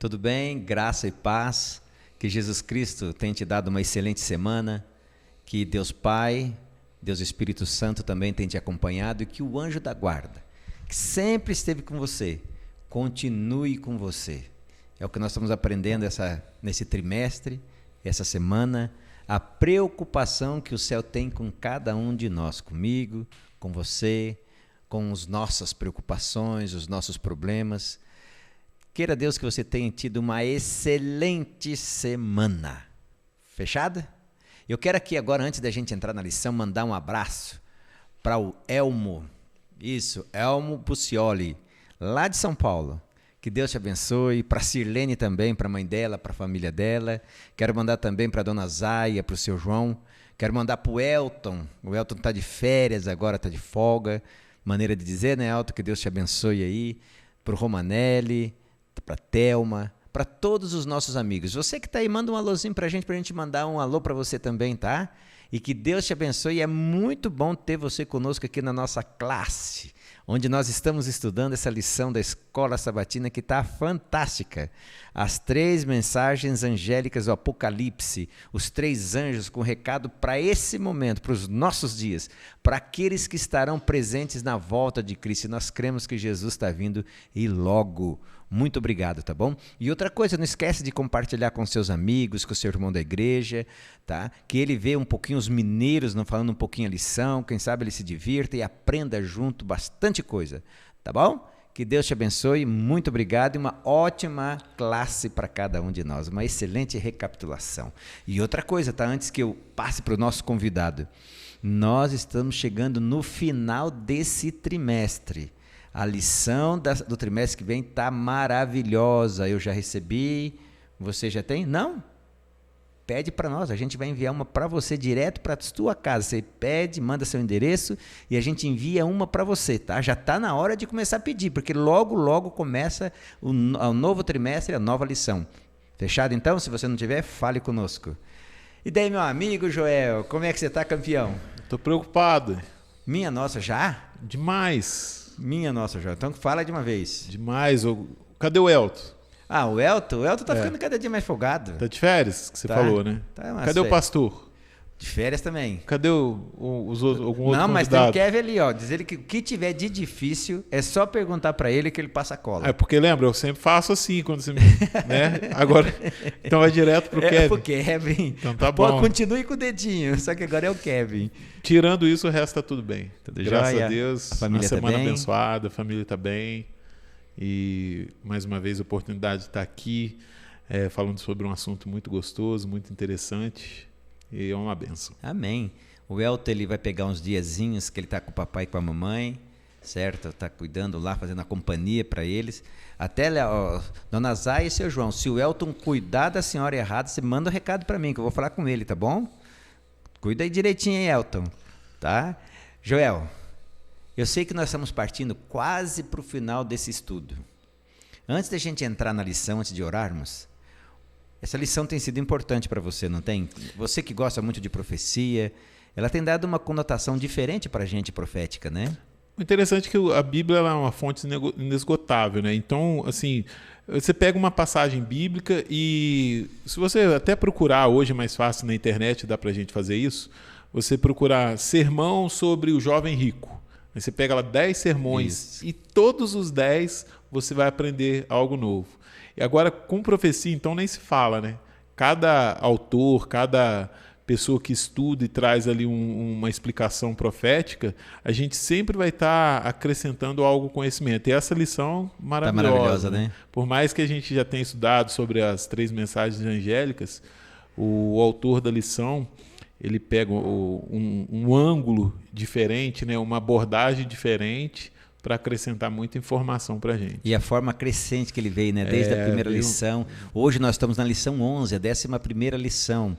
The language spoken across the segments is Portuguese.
Tudo bem? Graça e paz. Que Jesus Cristo tenha te dado uma excelente semana. Que Deus Pai, Deus Espírito Santo também tenha te acompanhado e que o anjo da guarda, que sempre esteve com você, continue com você. É o que nós estamos aprendendo nesse trimestre, essa semana, a preocupação que o céu tem com cada um de nós, comigo, com você, com as nossas preocupações, os nossos problemas. Queira Deus que você tenha tido uma excelente semana. Fechada? Eu quero aqui agora, antes da gente entrar na lição, mandar um abraço para o Elmo. Isso, Elmo Pucioli, lá de São Paulo. Que Deus te abençoe. Para a Sirlene também, para a mãe dela, para a família dela. Quero mandar também para a dona Zaia, para o seu João. Quero mandar para o Elton. O Elton está de férias agora, está de folga. Maneira de dizer, né, Elton? Que Deus te abençoe aí. Para o Romanelli, para a Thelma, para todos os nossos amigos. Você que está aí, manda um alôzinho para a gente mandar um alô para você também, tá? E que Deus te abençoe. É muito bom ter você conosco aqui na nossa classe, onde nós estamos estudando essa lição da Escola Sabatina que está fantástica. As 3 mensagens angélicas do Apocalipse, os 3 anjos com recado para esse momento, para os nossos dias, para aqueles que estarão presentes na volta de Cristo. E nós cremos que Jesus está vindo e logo. Muito obrigado, tá bom? E outra coisa, não esquece de compartilhar com seus amigos, com o seu irmão da igreja, tá? Que ele vê um pouquinho os mineiros, não falando um pouquinho a lição, quem sabe ele se divirta e aprenda junto bastante coisa, tá bom? Que Deus te abençoe, muito obrigado e uma ótima classe para cada um de nós, uma excelente recapitulação. E outra coisa, tá? Antes que eu passe para o nosso convidado, nós estamos chegando no final desse trimestre. A lição do trimestre que vem está maravilhosa. Eu já recebi. Você já tem? Não? Pede para nós. A gente vai enviar uma para você direto para a sua casa. Você pede, manda seu endereço e a gente envia uma para você, tá? Já está na hora de começar a pedir, porque logo, logo começa o novo trimestre, a nova lição. Fechado então? Se você não tiver, fale conosco. E daí, meu amigo Joel, como é que você está, campeão? Estou preocupado. Minha nossa, já? Demais. Minha nossa, Joel. Então fala de uma vez. Demais. Cadê o Elton? Ah, o Elton? O Elton tá ficando cada dia mais folgado. Tá de férias, que você falou, né? Tá, cadê o pastor? De férias também. Cadê os outros, algum outro Não, mas tem convidado? o Kevin ali, ó. Diz ele que o que tiver de difícil é só perguntar para ele que ele passa a cola. É porque lembra, eu sempre faço assim quando você me... né? Agora, então vai direto pro Kevin. É pro Kevin. Então tá Pô, bom. continue com o dedinho, só que agora é o Kevin. Tirando isso, o resto tá tudo bem. Tudo Graças jóia. a Deus. A família uma semana tá bem. abençoada, a família tá bem. E mais uma vez a oportunidade de estar aqui falando sobre um assunto muito gostoso, muito interessante. E é uma bênção. Amém. O Elton, ele vai pegar uns diazinhos que ele tá com o papai e com a mamãe, certo? Tá cuidando lá, fazendo a companhia para eles. Até, ó, dona Zay e seu João, se o Elton cuidar da senhora errada, você manda um recado para mim, que eu vou falar com ele, tá bom? Cuida aí direitinho, hein, Elton? Tá? Joel, eu sei que nós estamos partindo quase para o final desse estudo. Antes da gente entrar na lição, antes de orarmos, essa lição tem sido importante para você, não tem? Você que gosta muito de profecia, ela tem dado uma conotação diferente para a gente profética, né? O interessante é que a Bíblia é uma fonte inesgotável, né? Então, assim, você pega uma passagem bíblica e se você até procurar hoje, é mais fácil na internet, dá pra gente fazer isso, você procurar sermão sobre o jovem rico. Aí você pega lá 10 sermões e todos os 10 você vai aprender algo novo. E agora, com profecia, então, nem se fala, né? Cada autor, cada pessoa que estuda e traz ali uma explicação profética, a gente sempre vai estar acrescentando algo conhecimento. E essa lição maravilhosa, tá maravilhosa, né? Por mais que a gente já tenha estudado sobre as 3 mensagens angélicas, o autor da lição, ele pega um ângulo diferente, né? Uma abordagem diferente para acrescentar muita informação para a gente. E a forma crescente que ele veio, né? Desde a primeira lição. Hoje nós estamos na lição 11, a 11ª lição.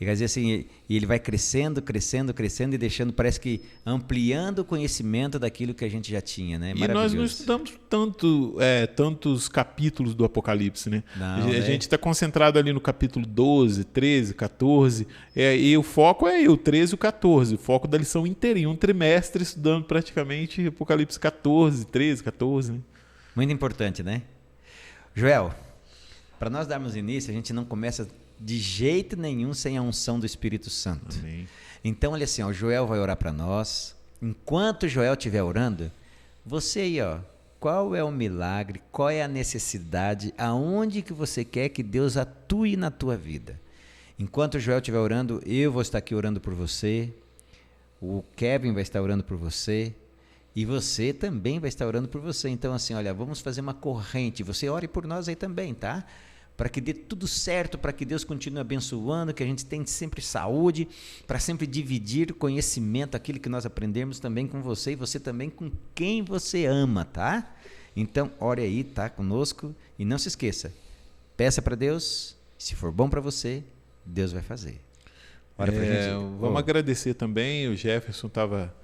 E quer dizer assim, e ele vai crescendo, crescendo, crescendo e deixando, parece que ampliando o conhecimento daquilo que a gente já tinha, né? E nós não estudamos tantos capítulos do Apocalipse, né? Não, a gente está concentrado ali no capítulo 12, 13, 14, e o foco é o 13 e o 14, o foco da lição inteirinha, um trimestre estudando praticamente Apocalipse 14, 13, 14, né? Muito importante, né? Joel, Para nós darmos início, a gente não começa de jeito nenhum sem a unção do Espírito Santo. Amém. Então, olha assim, ó, o Joel vai orar para nós. Enquanto o Joel estiver orando, você aí, ó, qual é o milagre, qual é a necessidade, aonde que você quer que Deus atue na tua vida? Enquanto o Joel estiver orando, eu vou estar aqui orando por você, o Kevin vai estar orando por você, e você também vai estar orando por você. Então, assim, olha, vamos fazer uma corrente. Você ore por nós aí também, tá? Para que dê tudo certo, para que Deus continue abençoando, que a gente tenha sempre saúde, para sempre dividir o conhecimento, aquilo que nós aprendemos também com você e você também com quem você ama, tá? Então, ore aí, tá? Conosco e não se esqueça, peça para Deus, se for bom para você, Deus vai fazer. Ora pra gente. Vamos agradecer também, o Jefferson estava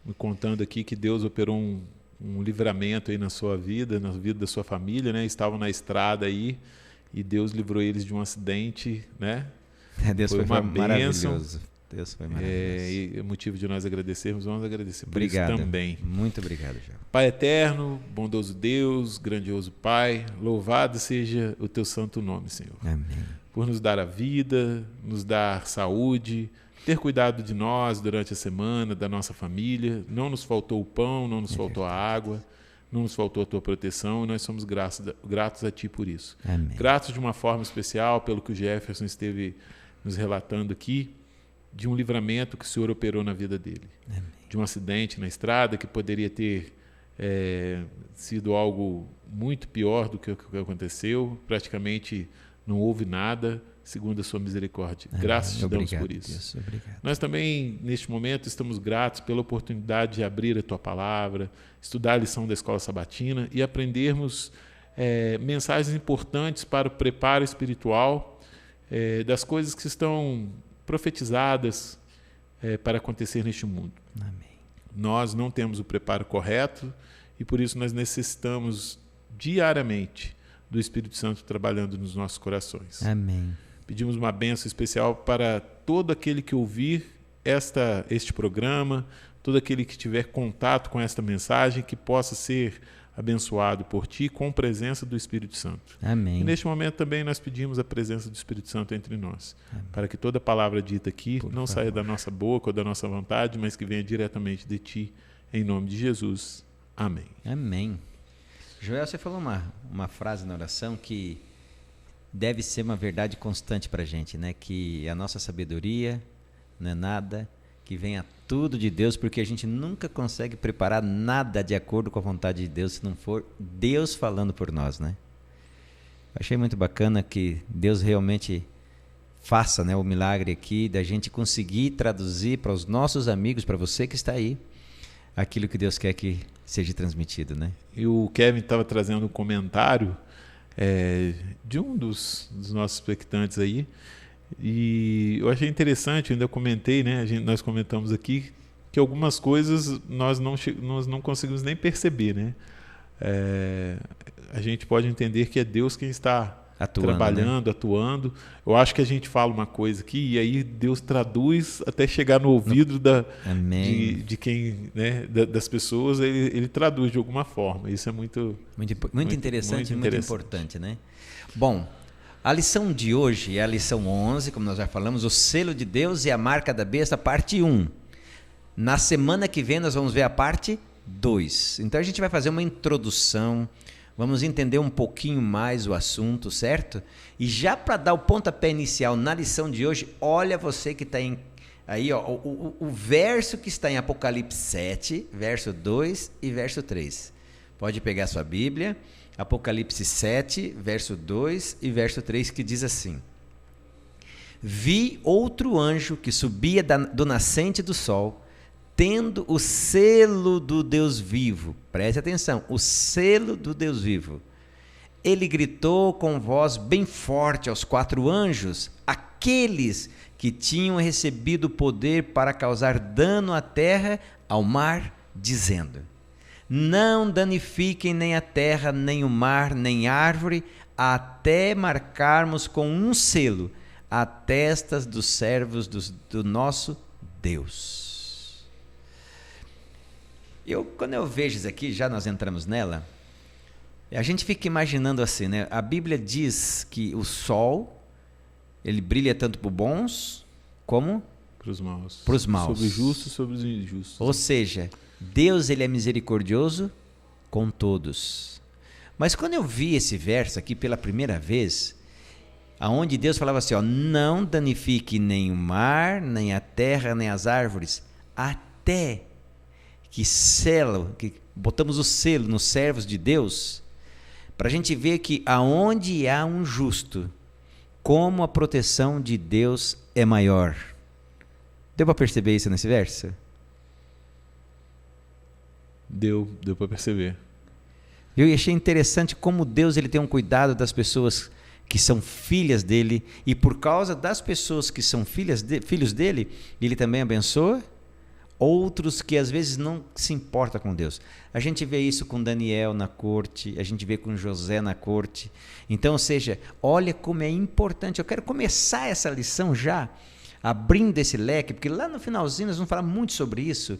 me contando aqui que Deus operou um livramento aí na sua vida, na vida da sua família, né? Estavam na estrada aí, e Deus livrou eles de um acidente, né? Deus foi uma bênção. maravilhoso. Deus foi maravilhoso. E é motivo de nós agradecermos, vamos agradecer por Obrigado. isso também. Muito obrigado, João. Pai eterno, bondoso Deus, grandioso Pai, louvado seja o teu santo nome, Senhor. Amém. Por nos dar a vida, nos dar saúde, ter cuidado de nós durante a semana, da nossa família. Não nos faltou o pão, não nos faltou a água, não nos faltou a tua proteção, e nós somos gratos a ti por isso. Amém. Gratos de uma forma especial pelo que o Jefferson esteve nos relatando aqui, de um livramento que o Senhor operou na vida dele. Amém. De um acidente na estrada que poderia ter sido algo muito pior do que o que aconteceu. Praticamente não houve nada, segundo a sua misericórdia. Amém. Graças te damos Obrigado, por isso. Deus, obrigado. Nós também, neste momento, estamos gratos pela oportunidade de abrir a tua palavra, estudar a lição da Escola Sabatina e aprendermos mensagens importantes para o preparo espiritual das coisas que estão profetizadas para acontecer neste mundo. Amém. Nós não temos o preparo correto e por isso nós necessitamos diariamente do Espírito Santo trabalhando nos nossos corações. Amém. Pedimos uma bênção especial para todo aquele que ouvir este programa, todo aquele que tiver contato com esta mensagem, que possa ser abençoado por ti com a presença do Espírito Santo. Amém. E neste momento também nós pedimos a presença do Espírito Santo entre nós, Amém. para que toda palavra dita aqui Por não favor. saia da nossa boca ou da nossa vontade, mas que venha diretamente de ti, em nome de Jesus. Amém. Amém. Joel, você falou uma frase na oração que deve ser uma verdade constante para a gente, né? Que a nossa sabedoria não é nada, que venha tudo de Deus, porque a gente nunca consegue preparar nada de acordo com a vontade de Deus se não for Deus falando por nós, né? Achei muito bacana que Deus realmente faça, né, o milagre aqui da gente conseguir traduzir para os nossos amigos, para você que está aí, aquilo que Deus quer que seja transmitido, né? E o Kevin estava trazendo um comentário de um dos nossos expectantes aí, e eu achei interessante, eu ainda comentei, né? Nós comentamos aqui que algumas coisas nós não conseguimos nem perceber, né? A gente pode entender que é Deus quem está trabalhando, né? Atuando. Eu acho que a gente fala uma coisa aqui e aí Deus traduz até chegar no ouvido de quem, né? Das pessoas, ele traduz de alguma forma. Isso é muito interessante e muito importante, né? Bom, a lição de hoje é a lição 11, como nós já falamos, o selo de Deus e a marca da besta, parte 1. Na semana que vem nós vamos ver a parte 2. Então a gente vai fazer uma introdução, vamos entender um pouquinho mais o assunto, certo? E já para dar o pontapé inicial na lição de hoje, olha você que está aí, ó, o verso que está em Apocalipse 7, verso 2 e verso 3. Pode pegar sua Bíblia, Apocalipse 7, verso 2 e verso 3, que diz assim: Vi outro anjo que subia do nascente do sol, tendo o selo do Deus vivo. Preste atenção, o selo do Deus vivo. Ele gritou com voz bem forte aos 4 anjos, aqueles que tinham recebido o poder para causar dano à terra, ao mar, dizendo: Não danifiquem nem a terra, nem o mar, nem árvore, até marcarmos com um selo as testas dos servos do nosso Deus. Quando eu vejo isso aqui, já nós entramos nela, A gente fica imaginando assim, né? A Bíblia diz que o sol, ele brilha tanto para os bons como para os maus. Para os maus. Sobre os justos e sobre os injustos. Ou seja, Deus, ele é misericordioso com todos. Mas quando eu vi esse verso aqui pela primeira vez, aonde Deus falava assim, ó, não danifique nem o mar, nem a terra, nem as árvores, até que botamos o selo nos servos de Deus, para a gente ver que aonde há um justo, como a proteção de Deus é maior. Deu para perceber isso nesse verso? Deu para perceber. Eu achei interessante como Deus, ele tem um cuidado das pessoas que são filhas dele, e por causa das pessoas que são filhos dele, ele também abençoa outros que às vezes não se importam com Deus. A gente vê isso com Daniel na corte, a gente vê com José na corte. Então, ou seja, olha como é importante. Eu quero começar essa lição já abrindo esse leque, porque lá no finalzinho nós vamos falar muito sobre isso,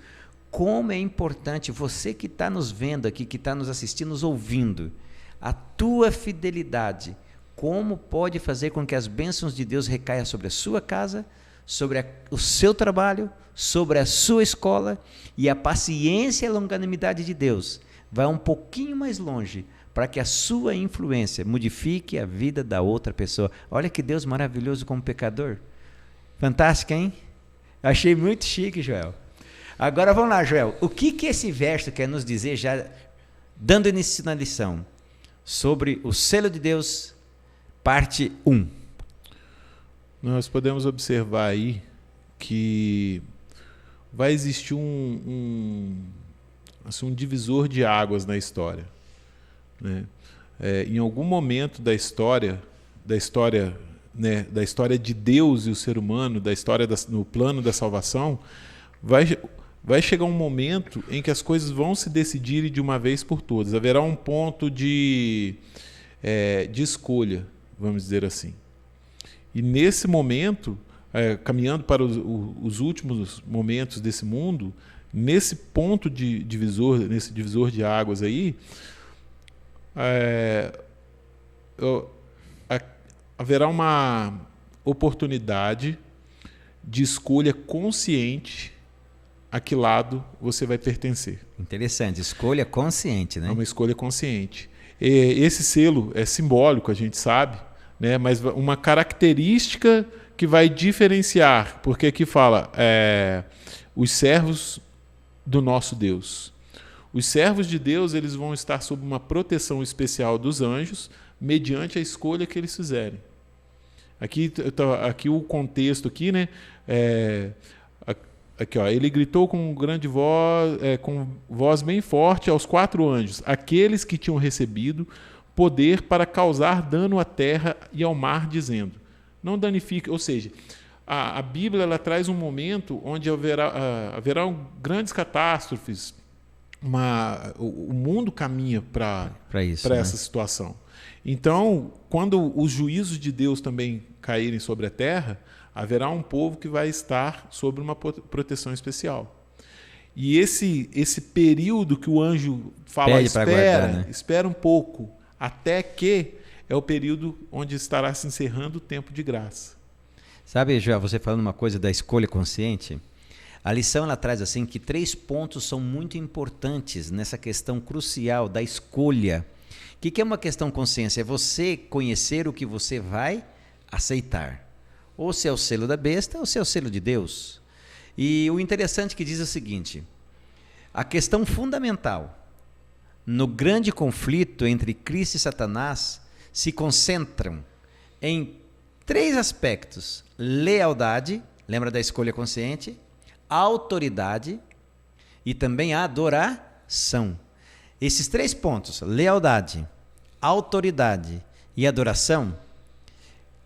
como é importante você que está nos vendo aqui, que está nos assistindo, nos ouvindo, a tua fidelidade, como pode fazer com que as bênçãos de Deus recaiam sobre a sua casa, sobre o seu trabalho, sobre a sua escola, e a paciência e a longanimidade de Deus vai um pouquinho mais longe para que a sua influência modifique a vida da outra pessoa. Olha que Deus maravilhoso como pecador. Fantástico, hein? Achei muito chique, Joel. Agora vamos lá, Joel. O que esse verso quer nos dizer, já dando início na lição, sobre o selo de Deus, parte 1? Nós podemos observar aí que vai existir um divisor de águas na história, né? Em algum momento da história, né, da história de Deus e o ser humano, da história no plano da salvação, vai chegar um momento em que as coisas vão se decidir de uma vez por todas. Haverá um ponto de escolha, vamos dizer assim. E nesse momento, caminhando para os últimos momentos desse mundo, nesse ponto nesse divisor de águas aí, haverá uma oportunidade de escolha consciente a que lado você vai pertencer. Interessante, escolha consciente, né? É uma escolha consciente. Esse selo é simbólico, a gente sabe, né? Mas uma característica que vai diferenciar, porque aqui fala os servos do nosso Deus. Os servos de Deus, eles vão estar sob uma proteção especial dos anjos, mediante a escolha que eles fizerem. Aqui o contexto aqui, né? Aqui, ó, ele gritou com grande voz, com voz bem forte aos 4 anjos, aqueles que tinham recebido poder para causar dano à terra e ao mar, dizendo: não danifique. Ou seja, a Bíblia ela traz um momento onde haverá grandes catástrofes. O mundo caminha para essa situação. Então, quando os juízos de Deus também caírem sobre a terra, haverá um povo que vai estar sob uma proteção especial. E esse período que o anjo fala, espera um pouco, até que é o período onde estará se encerrando o tempo de graça. Sabe, Joel, você falando uma coisa da escolha consciente, a lição ela traz assim que 3 pontos são muito importantes nessa questão crucial da escolha. O que é uma questão consciência? É você conhecer o que você vai aceitar. Ou se é o selo da besta, ou se é o selo de Deus. E o interessante que diz o seguinte: a questão fundamental no grande conflito entre Cristo e Satanás se concentram em 3 aspectos: lealdade, lembra da escolha consciente, autoridade e também a adoração. Esses 3 pontos, lealdade, autoridade e adoração,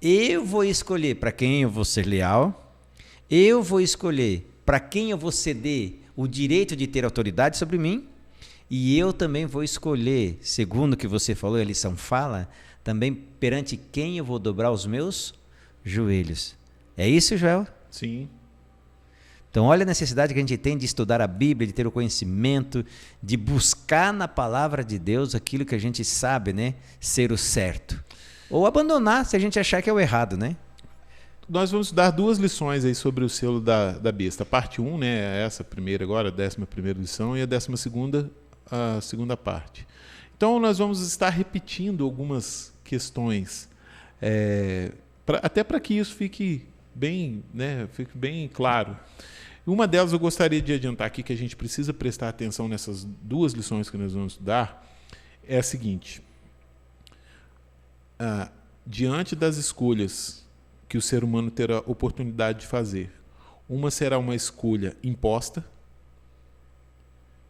eu vou escolher para quem eu vou ser leal, eu vou escolher para quem eu vou ceder o direito de ter autoridade sobre mim, e eu também vou escolher, segundo o que você falou, a lição fala, também perante quem eu vou dobrar os meus joelhos. É isso, Joel? Sim. Então, olha a necessidade que a gente tem de estudar a Bíblia, de ter o conhecimento, de buscar na palavra de Deus aquilo que a gente sabe, né, ser o certo. Ou abandonar se a gente achar que é o errado, né? Nós vamos dar 2 lições aí sobre o selo da besta. A parte 1, né, essa primeira agora, a 11ª lição, e a 12ª, a segunda parte. Então, nós vamos estar repetindo algumas questões, até para que isso fique bem, né, fique bem claro. Uma delas eu gostaria de adiantar aqui, que a gente precisa prestar atenção nessas 2 lições que nós vamos estudar, é a seguinte: diante das escolhas que o ser humano terá oportunidade de fazer, uma será uma escolha imposta,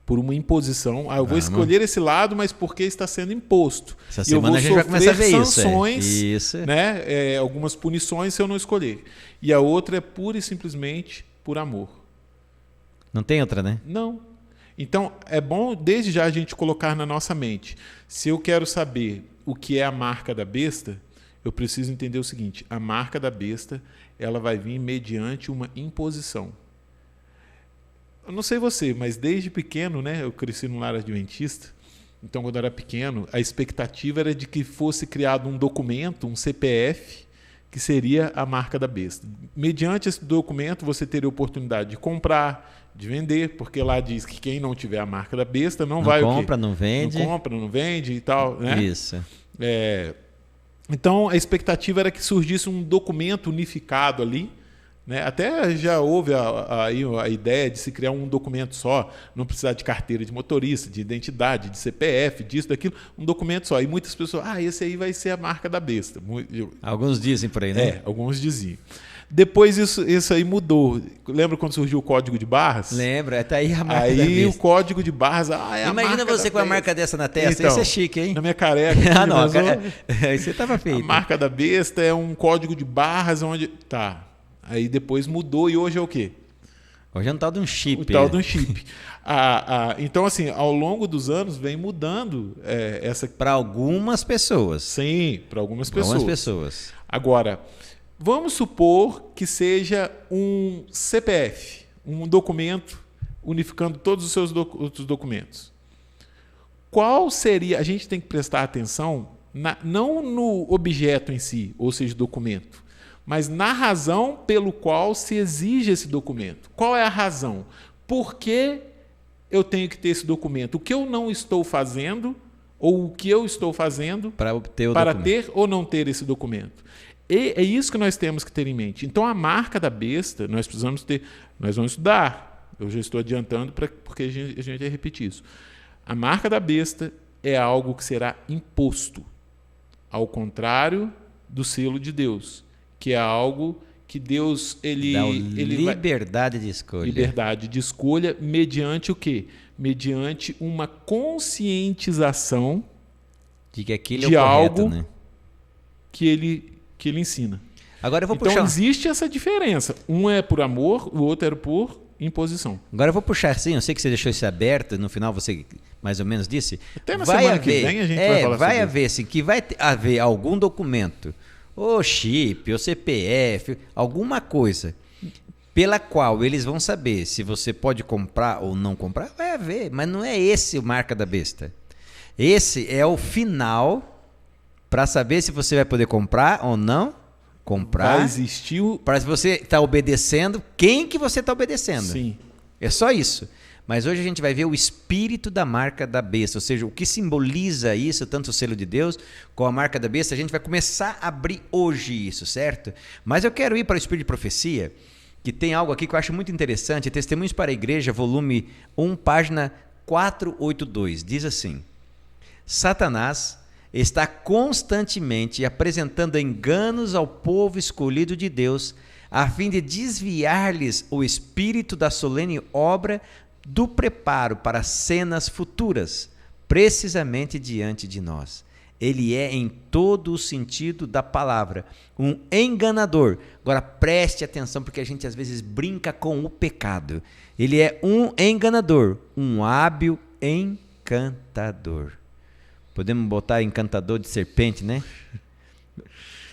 por uma imposição. Eu vou escolher esse lado, mas porque está sendo imposto. Essa semana a gente vai começar a ver sanções, isso. Né, algumas punições se eu não escolher. E a outra é pura e simplesmente por amor. Não tem outra, né? Não. Então, é bom desde já a gente colocar na nossa mente. Se eu quero saber o que é a marca da besta, eu preciso entender o seguinte: a marca da besta, ela vai vir mediante uma imposição. Eu não sei você, mas desde pequeno, né, eu cresci num lar adventista. Então, quando eu era pequeno, a expectativa era de que fosse criado um documento, um CPF, que seria a marca da besta. Mediante esse documento, você teria a oportunidade de comprar, de vender, porque lá diz que quem não tiver a marca da besta não vai compra, não vende. Não compra, não vende e tal, né? Isso. Então, a expectativa era que surgisse um documento unificado ali, né? Até já houve a ideia de se criar um documento só, não precisar de carteira de motorista, de identidade, de CPF, disso, daquilo, um documento só. E muitas pessoas, esse aí vai ser a marca da besta. Alguns dizem por aí, né? Alguns diziam. Depois isso aí mudou. Lembra quando surgiu o código de barras? Lembra, está aí a marca da besta. Aí o código de barras, Imagina você com a marca dessa na testa, isso é chique, hein? Na minha careca. Não, você estava feito. A marca da besta é um código de barras onde... Tá. Aí depois mudou e hoje é o quê? Hoje é um tal de um chip. O tal de um chip. Então, assim, ao longo dos anos vem mudando essa... Para algumas pessoas. Sim, para algumas pessoas. Agora, vamos supor que seja um CPF, um documento unificando todos os seus outros documentos. Qual seria... A gente tem que prestar atenção não no objeto em si, ou seja, documento, mas na razão pelo qual se exige esse documento. Qual é a razão? Por que eu tenho que ter esse documento? O que eu não estou fazendo, ou o que eu estou fazendo para obter ter ou não ter esse documento? E é isso que nós temos que ter em mente. Então, a marca da besta, nós precisamos ter... Nós vamos estudar. Eu já estou adiantando porque a gente vai repetir isso. A marca da besta é algo que será imposto, ao contrário do selo de Deus, que é algo que Deus liberdade de escolha. Liberdade de escolha mediante o quê? Mediante uma conscientização de que aquilo de é o correto, algo, né? que ele ensina. Agora eu vou então existe essa diferença. Um é por amor, o outro é por imposição. Agora eu vou puxar assim, eu sei que você deixou isso aberto, no final você mais ou menos disse. Até na semana que vem a gente vai falar vai sobre haver, assim, que vai haver algum documento, ou chip, ou CPF, alguma coisa pela qual eles vão saber se você pode comprar ou não comprar, vai haver, mas não é esse o marca da besta. Esse é o final para saber se você vai poder comprar ou não comprar. Vai existir para se você está obedecendo, quem que você está obedecendo. Sim. É só isso. Mas hoje a gente vai ver o espírito da marca da besta, ou seja, o que simboliza isso, tanto o selo de Deus com a marca da besta. A gente vai começar a abrir hoje isso, certo? Mas eu quero ir para o espírito de profecia, que tem algo aqui que eu acho muito interessante, Testemunhos para a Igreja, volume 1, página 482. Diz assim: Satanás está constantemente apresentando enganos ao povo escolhido de Deus, a fim de desviar-lhes o espírito da solene obra do preparo para cenas futuras, precisamente diante de nós. Ele é, em todo o sentido da palavra, um enganador. Agora preste atenção, porque a gente às vezes brinca com o pecado. Ele é um enganador, um hábil encantador. Podemos botar encantador de serpente, né?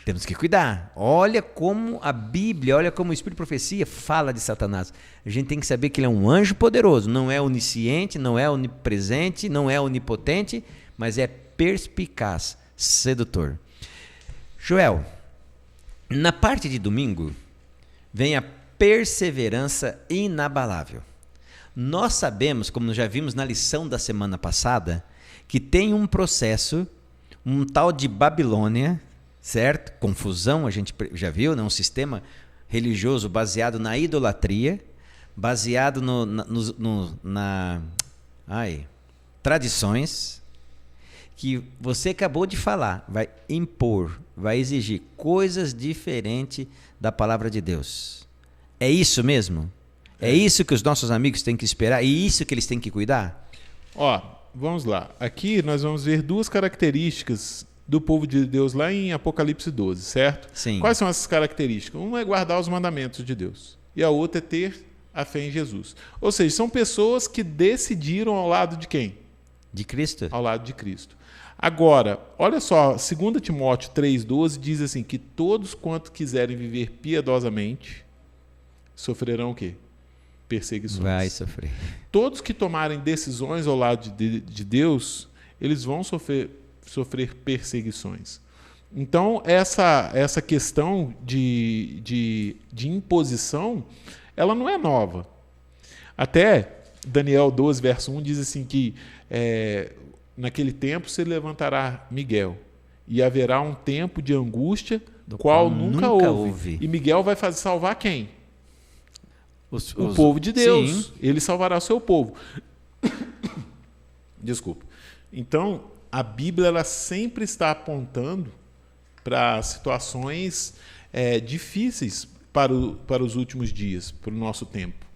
Temos que cuidar. Olha como a Bíblia, olha como o Espírito de Profecia fala de Satanás. A gente tem que saber que ele é um anjo poderoso, não é onisciente, não é onipresente, não é onipotente, mas é perspicaz, sedutor. Joel, na parte de domingo, vem a perseverança inabalável. Nós sabemos, como já vimos na lição da semana passada, que tem um processo, um tal de Babilônia, certo? Confusão, a gente já viu, né? Um sistema religioso baseado na idolatria, baseado tradições, que você acabou de falar, vai impor, vai exigir coisas diferentes da palavra de Deus. É isso mesmo? É isso que os nossos amigos têm que esperar? E isso que eles têm que cuidar? Ó, vamos lá. Aqui nós vamos ver duas características do povo de Deus lá em Apocalipse 12, certo? Sim. Quais são essas características? Uma é guardar os mandamentos de Deus e a outra é ter a fé em Jesus. Ou seja, são pessoas que decidiram ao lado de quem? De Cristo. Ao lado de Cristo. Agora, olha só, 2 Timóteo 3,12 diz assim, que todos quanto quiserem viver piedosamente sofrerão o quê? Perseguições. Vai sofrer. Todos que tomarem decisões ao lado de Deus, eles vão sofrer perseguições. Então, essa questão de imposição, ela não é nova. Até Daniel 12, verso 1 diz assim que naquele tempo se levantará Miguel e haverá um tempo de angústia do qual nunca houve. E Miguel vai salvar quem? O povo de Deus. Sim. Ele salvará o seu povo. Desculpa. Então, a Bíblia ela sempre está apontando para situações difíceis para os últimos dias, para o nosso tempo.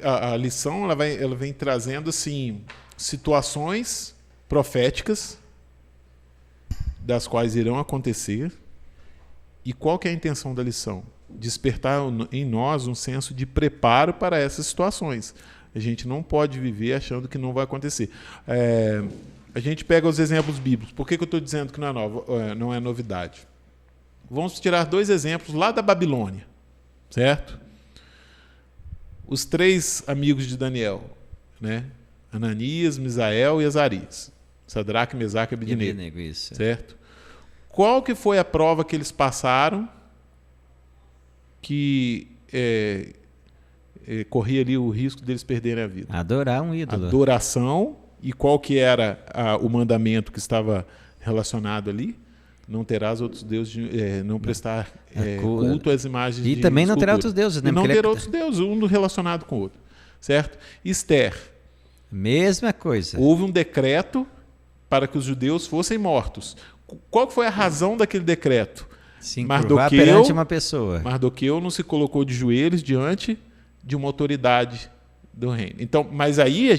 A lição ela vem trazendo assim, situações proféticas das quais irão acontecer. E qual que é a intenção da lição? Despertar em nós um senso de preparo para essas situações. A gente não pode viver achando que não vai acontecer. A gente pega os exemplos bíblicos. Por que eu estou dizendo que não é novidade? Vamos tirar 2 exemplos lá da Babilônia, certo? Os 3 amigos de Daniel, né? Ananias, Misael e Azarias. Sadraque, Mesaque e Abednego. Isso. Certo? Qual que foi a prova que eles passaram que corria ali o risco deles perderem a vida? Adorar um ídolo. Adoração. E qual que era o mandamento que estava relacionado ali? Não terás outros deuses, não prestar culto às imagens e também não terá outros deuses, né? E não ter outros deuses, um relacionado com o outro. Certo? Esther. Mesma coisa. Houve um decreto para que os judeus fossem mortos. Qual foi a razão daquele decreto? Se encurvar perante uma pessoa. Mardoqueu não se colocou de joelhos diante de uma autoridade do reino. Então, mas aí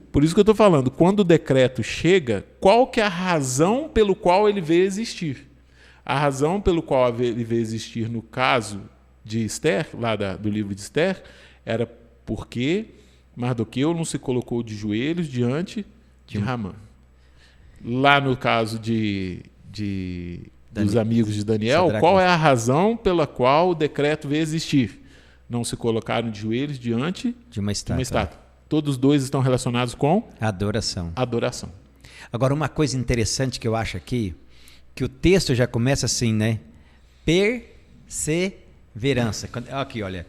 por isso que eu estou falando, quando o decreto chega, qual que é a razão pelo qual ele veio existir? A razão pelo qual ele veio existir no caso de Esther, lá do livro de Esther, era porque Mardoqueu não se colocou de joelhos diante de Ramã. Lá no caso dos amigos de Daniel, qual é a razão pela qual o decreto veio existir? Não se colocaram de joelhos diante de uma estátua. Todos 2 estão relacionados com adoração. Agora, uma coisa interessante que eu acho aqui, que o texto já começa assim, né? Perseverança. Aqui, olha.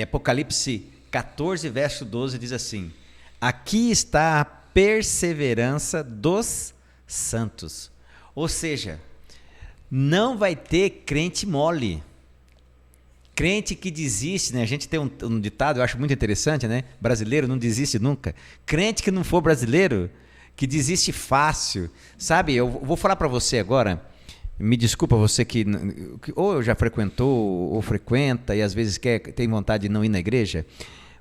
Apocalipse 14, verso 12 diz assim: aqui está a perseverança dos santos. Ou seja, não vai ter crente mole. Crente que desiste, né? A gente tem um ditado, eu acho muito interessante, né? Brasileiro não desiste nunca. Crente que não for brasileiro, que desiste fácil. Sabe, eu vou falar para você agora, me desculpa você que ou já frequentou ou frequenta e às vezes tem vontade de não ir na igreja.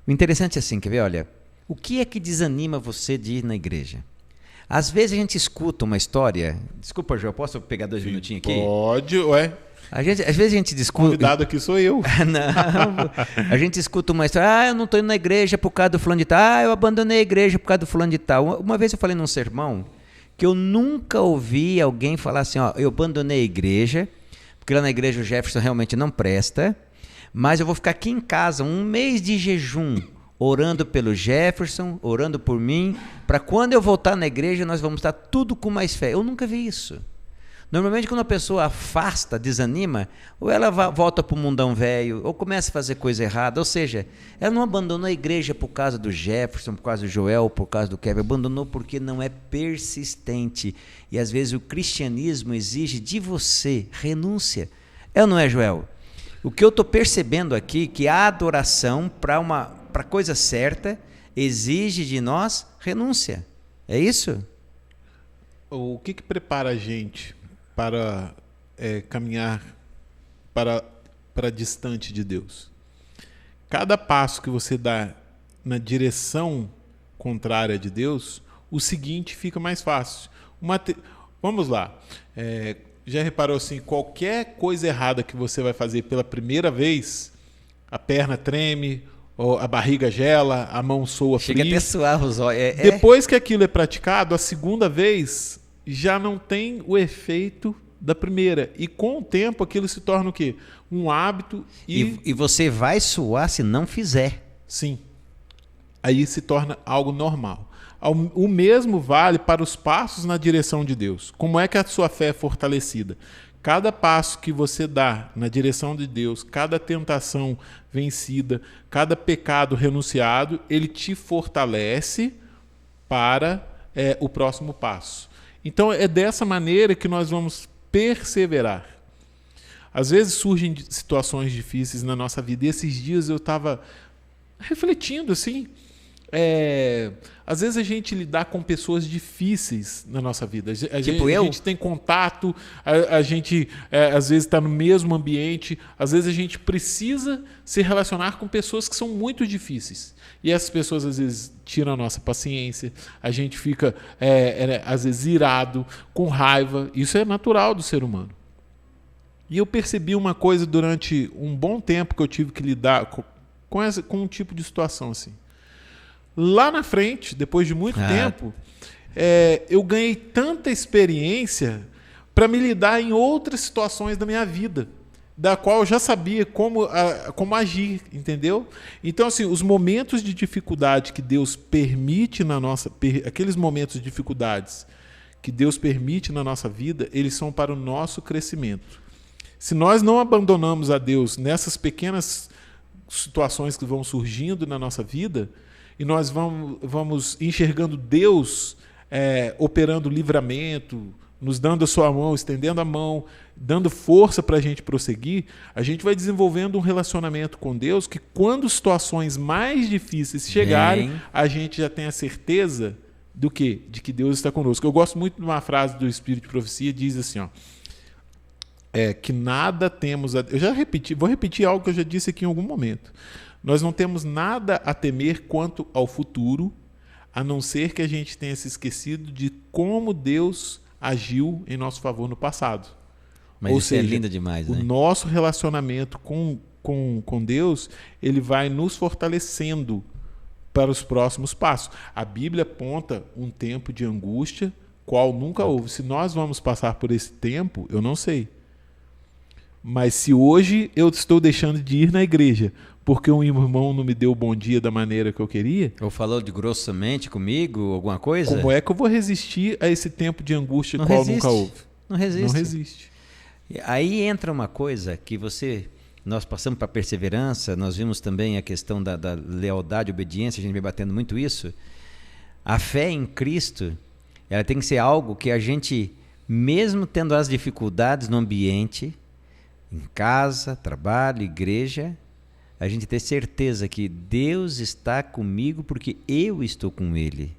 O interessante é assim, quer ver? Olha, o que é que desanima você de ir na igreja? Às vezes a gente escuta uma história... Desculpa, João, posso pegar 2 minutinhos aqui? Pode, ué. Às vezes a gente discute... Convidado aqui sou eu. Não, a gente escuta uma história, eu não estou indo na igreja por causa do fulano de tal, eu abandonei a igreja por causa do fulano de tal. Uma vez eu falei num sermão que eu nunca ouvi alguém falar assim, ó, eu abandonei a igreja, porque lá na igreja o Jefferson realmente não presta, mas eu vou ficar aqui em casa um mês de jejum, orando pelo Jefferson, orando por mim, para quando eu voltar na igreja nós vamos estar tudo com mais fé. Eu nunca vi isso. Normalmente quando a pessoa afasta, desanima, ou ela volta para o mundão velho, ou começa a fazer coisa errada, ou seja, ela não abandonou a igreja por causa do Jefferson, por causa do Joel, por causa do Kevin, abandonou porque não é persistente. E às vezes o cristianismo exige de você renúncia. É ou não é, Joel? O que eu estou percebendo aqui, que a adoração para a coisa certa exige de nós renúncia. É isso? O que prepara a gente para caminhar para distante de Deus? Cada passo que você dá na direção contrária de Deus, o seguinte fica mais fácil. Vamos lá. Já reparou assim, qualquer coisa errada que você vai fazer pela primeira vez, a perna treme, ou a barriga gela, a mão soa frio. Chega até suar os olhos. Depois que aquilo é praticado, a segunda vez já não tem o efeito da primeira. E com o tempo aquilo se torna o quê? Um hábito. E você vai suar se não fizer. Sim. Aí se torna algo normal. O mesmo vale para os passos na direção de Deus. Como é que a sua fé é fortalecida? Cada passo que você dá na direção de Deus, cada tentação vencida, cada pecado renunciado, ele te fortalece para o próximo passo. Então é dessa maneira que nós vamos perseverar. Às vezes surgem situações difíceis na nossa vida, e esses dias eu estava refletindo assim. Às vezes a gente lidar com pessoas difíceis na nossa vida. A gente tem contato, a gente às vezes está no mesmo ambiente, às vezes a gente precisa se relacionar com pessoas que são muito difíceis. E essas pessoas às vezes tiram a nossa paciência, a gente fica às vezes irado, com raiva. Isso é natural do ser humano. E eu percebi uma coisa durante um bom tempo que eu tive que lidar com um tipo de situação assim. Lá na frente, depois de muito tempo, eu ganhei tanta experiência para me lidar em outras situações da minha vida, da qual eu já sabia como agir, entendeu? Então, assim, os momentos de dificuldade que Deus permite aqueles momentos de dificuldades que Deus permite na nossa vida, eles são para o nosso crescimento. Se nós não abandonamos a Deus nessas pequenas situações que vão surgindo na nossa vida, e nós vamos enxergando Deus operando livramento, nos dando a sua mão, estendendo a mão, dando força para a gente prosseguir, a gente vai desenvolvendo um relacionamento com Deus que quando situações mais difíceis chegarem, a gente já tem a certeza do quê? De que Deus está conosco. Eu gosto muito de uma frase do Espírito de Profecia, diz assim, ó, que nada temos... vou repetir algo que eu já disse aqui em algum momento. Nós não temos nada a temer quanto ao futuro, a não ser que a gente tenha se esquecido de como Deus agiu em nosso favor no passado. Mas Ou isso seja, é lindo demais, né? O nosso relacionamento com Deus, ele vai nos fortalecendo para os próximos passos. A Bíblia aponta um tempo de angústia, qual nunca houve. Se nós vamos passar por esse tempo, eu não sei. Mas se hoje eu estou deixando de ir na igreja porque um irmão não me deu o bom dia da maneira que eu queria... Ou falou de grossamente comigo, alguma coisa? Como é que eu vou resistir a esse tempo de angústia qual nunca houve? Não resiste. Não resiste. Aí entra uma coisa que nós passamos para a perseverança, nós vimos também a questão da lealdade e obediência, a gente vem batendo muito isso. A fé em Cristo, ela tem que ser algo que a gente, mesmo tendo as dificuldades no ambiente, em casa, trabalho, igreja, a gente ter certeza que Deus está comigo porque eu estou com Ele.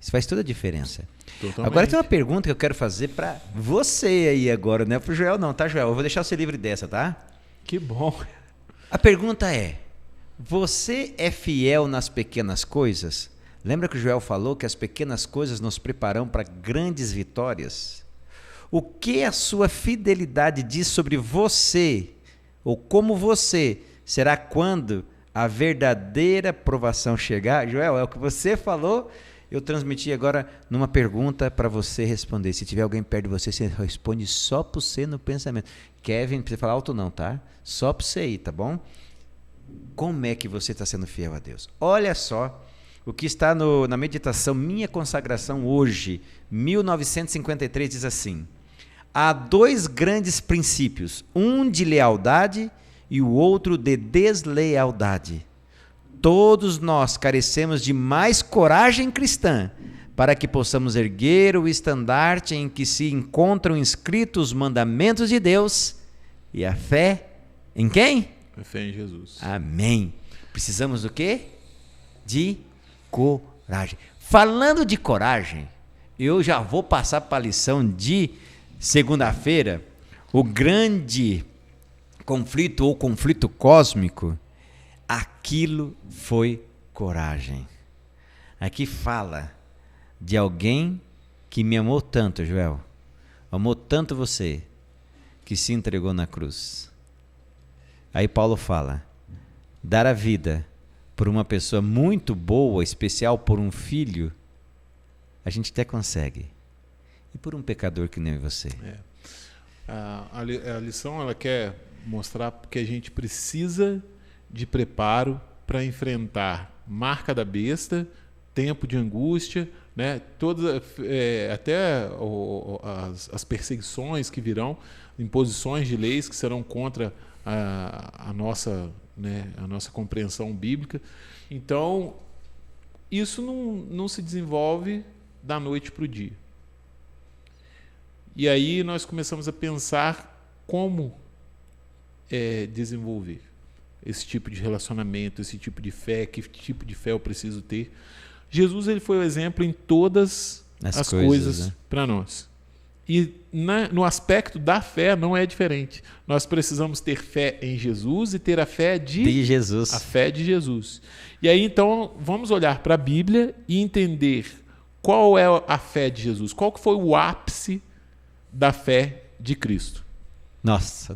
Isso faz toda a diferença. Totalmente. Agora tem uma pergunta que eu quero fazer para você aí agora, não é para o Joel não, tá, Joel? Eu vou deixar você livre dessa, tá? Que bom. A pergunta é, você é fiel nas pequenas coisas? Lembra que o Joel falou que as pequenas coisas nos preparam para grandes vitórias? O que a sua fidelidade diz sobre você, ou como você será quando a verdadeira provação chegar? Joel, é o que você falou Eu transmiti agora numa pergunta para você responder. Se tiver alguém perto de você, você responde só para você no pensamento. Kevin, não precisa falar alto não, tá? Só para você aí, tá bom? Como é que você está sendo fiel a Deus? Olha só o que está na meditação Minha Consagração hoje, 1953, diz assim: há 2 grandes princípios, um de lealdade e o outro de deslealdade. Todos nós carecemos de mais coragem cristã para que possamos erguer o estandarte em que se encontram inscritos os mandamentos de Deus e a fé em quem? A fé em Jesus. Amém. Precisamos do quê? De coragem. Falando de coragem, eu já vou passar para a lição de segunda-feira, o grande conflito ou conflito cósmico. Aquilo foi coragem. Aqui fala de alguém que me amou tanto, Joel. Amou tanto você, que se entregou na cruz. Aí Paulo fala, dar a vida por uma pessoa muito boa, especial, por um filho, a gente até consegue. E por um pecador que nem você. A lição ela quer mostrar que a gente precisa de preparo para enfrentar marca da besta, tempo de angústia, né? Até as perseguições que virão, imposições de leis que serão contra a nossa compreensão bíblica. Então, isso não se desenvolve da noite para o dia. E aí nós começamos a pensar como desenvolver esse tipo de relacionamento, esse tipo de fé, que tipo de fé eu preciso ter. Jesus ele foi o exemplo em todas as coisas, né, para nós. E no aspecto da fé não é diferente. Nós precisamos ter fé em Jesus e ter a fé de Jesus. A fé de Jesus. E aí então vamos olhar para a Bíblia e entender qual é a fé de Jesus, qual que foi o ápice da fé de Cristo. Nossa,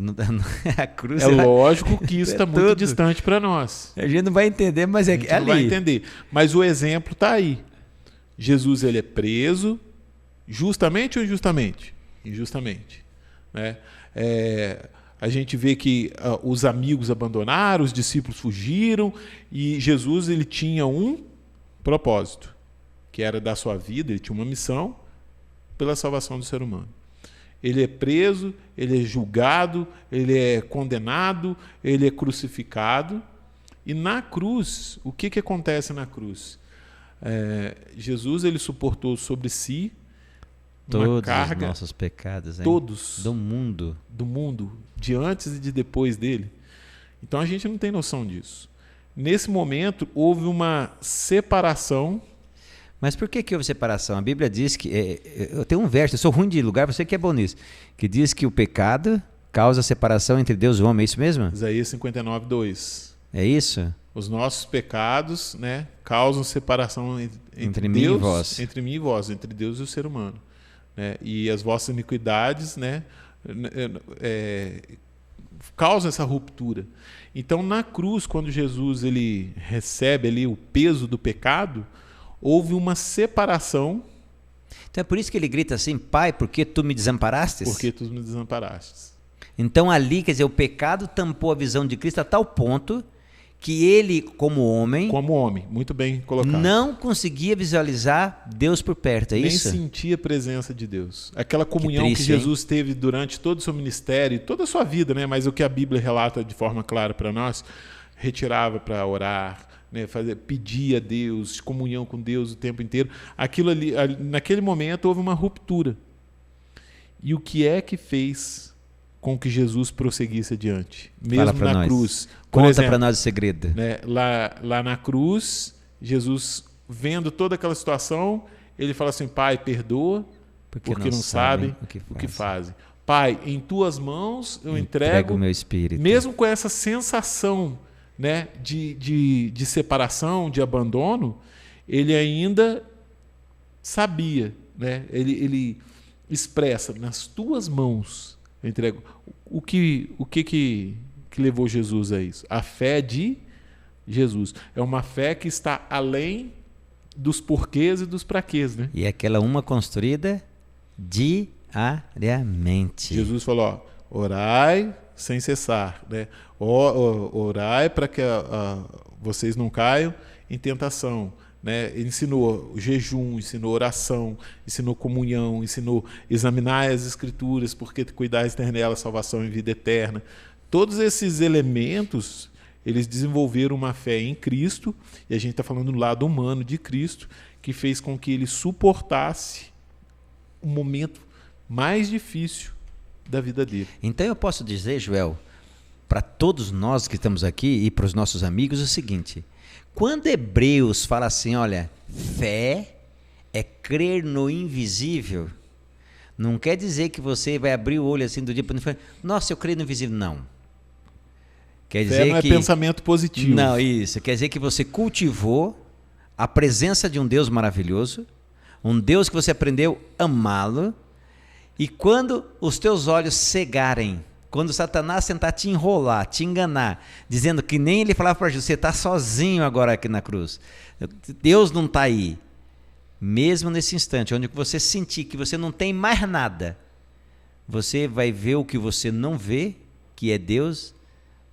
a cruz... É lógico que isso está muito distante para nós. A gente não vai entender, mas é ali. Não vai entender. Mas o exemplo está aí. Jesus ele é preso, justamente ou injustamente? Injustamente. Né? A gente vê que os amigos abandonaram, os discípulos fugiram, e Jesus ele tinha um propósito, que era dar sua vida, ele tinha uma missão pela salvação do ser humano. Ele é preso, ele é julgado, ele é condenado, ele é crucificado. E na cruz, o que acontece na cruz? Jesus ele suportou sobre si uma carga, todos os nossos pecados, hein? Todos do mundo, de antes e de depois dele. Então a gente não tem noção disso. Nesse momento houve uma separação. Mas por que houve separação? A Bíblia diz que... eu tenho um verso, eu sou ruim de lugar, você que é bom nisso, que diz que o pecado causa separação entre Deus e o homem, é isso mesmo? Isaías 59, 2. É isso? Os nossos pecados, né, causam separação entre mim Deus, e vós. Entre mim e vós, entre Deus e o ser humano. Né? E as vossas iniquidades, né, causam essa ruptura. Então, na cruz, quando Jesus ele recebe ali o peso do pecado, houve uma separação. Então é por isso que ele grita assim, Pai, por que tu me desamparastes? Porque tu me desamparastes. Então ali, quer dizer, o pecado tampou a visão de Cristo a tal ponto que ele, como homem, muito bem colocado, não conseguia visualizar Deus por perto, é isso? Nem sentia a presença de Deus. Aquela comunhão que Jesus teve durante todo o seu ministério, toda a sua vida, né? Mas o que a Bíblia relata de forma clara para nós, retirava para orar, né, pedir a Deus, comunhão com Deus o tempo inteiro. Aquilo ali, naquele momento houve uma ruptura. E o que é que fez com que Jesus prosseguisse adiante? Mesmo na cruz. Conta para nós o segredo. Né, lá na cruz, Jesus, vendo toda aquela situação, ele fala assim, Pai, perdoa, porque não sabem o que fazem. Pai, em tuas mãos eu entrego o meu espírito. Mesmo com essa sensação, né, de separação, de abandono, ele ainda sabia, né? Ele expressa, nas tuas mãos eu entrego. O que levou Jesus a isso? A fé de Jesus. É uma fé que está além dos porquês e dos praquês, né? E aquela uma construída diariamente. Jesus falou, ó, orai sem cessar, né? Orai para que vocês não caiam em tentação, né? Ensinou jejum, ensinou oração, ensinou comunhão, ensinou examinar as escrituras, porque cuidais ter nela salvação e vida eterna. Todos esses elementos, eles desenvolveram uma fé em Cristo, e a gente está falando do lado humano de Cristo, que fez com que ele suportasse o momento mais difícil da vida dele. Então eu posso dizer, Joel, para todos nós que estamos aqui e para os nossos amigos, o seguinte: quando Hebreus fala assim, olha, fé é crer no invisível, não quer dizer que você vai abrir o olho assim do dia para o dia e falar, nossa, eu creio no invisível. Não. Quer dizer fé não é pensamento positivo. Não, isso. Quer dizer que você cultivou a presença de um Deus maravilhoso, um Deus que você aprendeu a amá-lo, e quando os teus olhos cegarem, quando Satanás tentar te enrolar, te enganar, dizendo que nem ele falava para Jesus, você está sozinho agora aqui na cruz, Deus não está aí, mesmo nesse instante, onde você sentir que você não tem mais nada, você vai ver o que você não vê, que é Deus,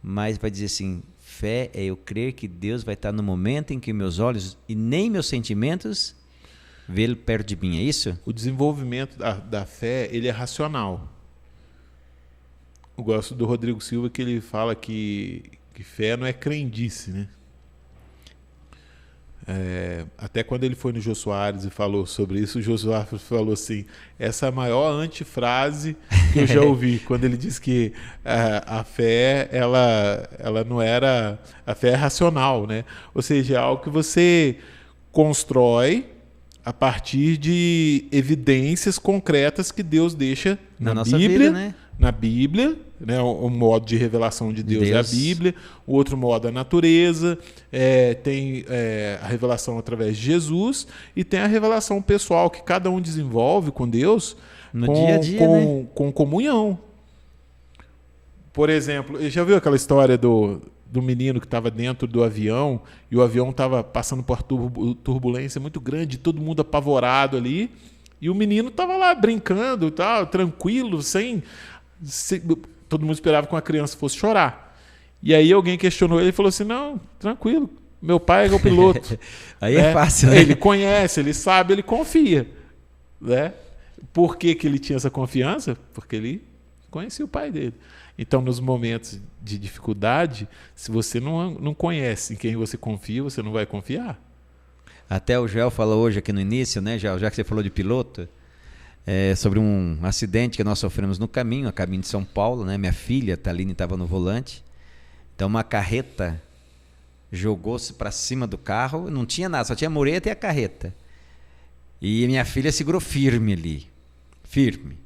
mas vai dizer assim, fé é eu crer que Deus vai estar no momento em que meus olhos e nem meus sentimentos vê-lo perto de mim, é isso? O desenvolvimento da fé, ele é racional. Eu gosto do Rodrigo Silva, que ele fala que fé não é crendice, né? Até quando ele foi no Jô Soares e falou sobre isso, o Jô Soares falou assim, essa é a maior antifrase que eu já ouvi, quando ele diz que a fé, ela não era... A fé é racional, né? Ou seja, é algo que você constrói a partir de evidências concretas que Deus deixa na na nossa Bíblia, vida, né? Na Bíblia, né? O modo de revelação de Deus é a Bíblia, o outro modo é a natureza, tem a revelação através de Jesus e tem a revelação pessoal que cada um desenvolve com Deus no dia a dia, né? com comunhão. Por exemplo, já viu aquela história do menino que estava dentro do avião e o avião estava passando por turbulência muito grande, todo mundo apavorado ali, e o menino estava lá brincando, tal, tranquilo, todo mundo esperava que uma criança fosse chorar. E aí alguém questionou ele e falou assim, não, tranquilo, meu pai é o piloto. Aí é fácil, né? Ele conhece, ele sabe, ele confia. Né? Por que ele tinha essa confiança? Porque ele conhecia o pai dele. Então, nos momentos de dificuldade, se você não conhece em quem você confia, você não vai confiar. Até o Joel falou hoje aqui no início, né, Joel, já que você falou de piloto, sobre um acidente que nós sofremos no caminho, a caminho de São Paulo, né? Minha filha, Thaline, estava no volante. Então, uma carreta jogou-se para cima do carro, não tinha nada, só tinha a mureta e a carreta. E minha filha segurou firme ali, firme.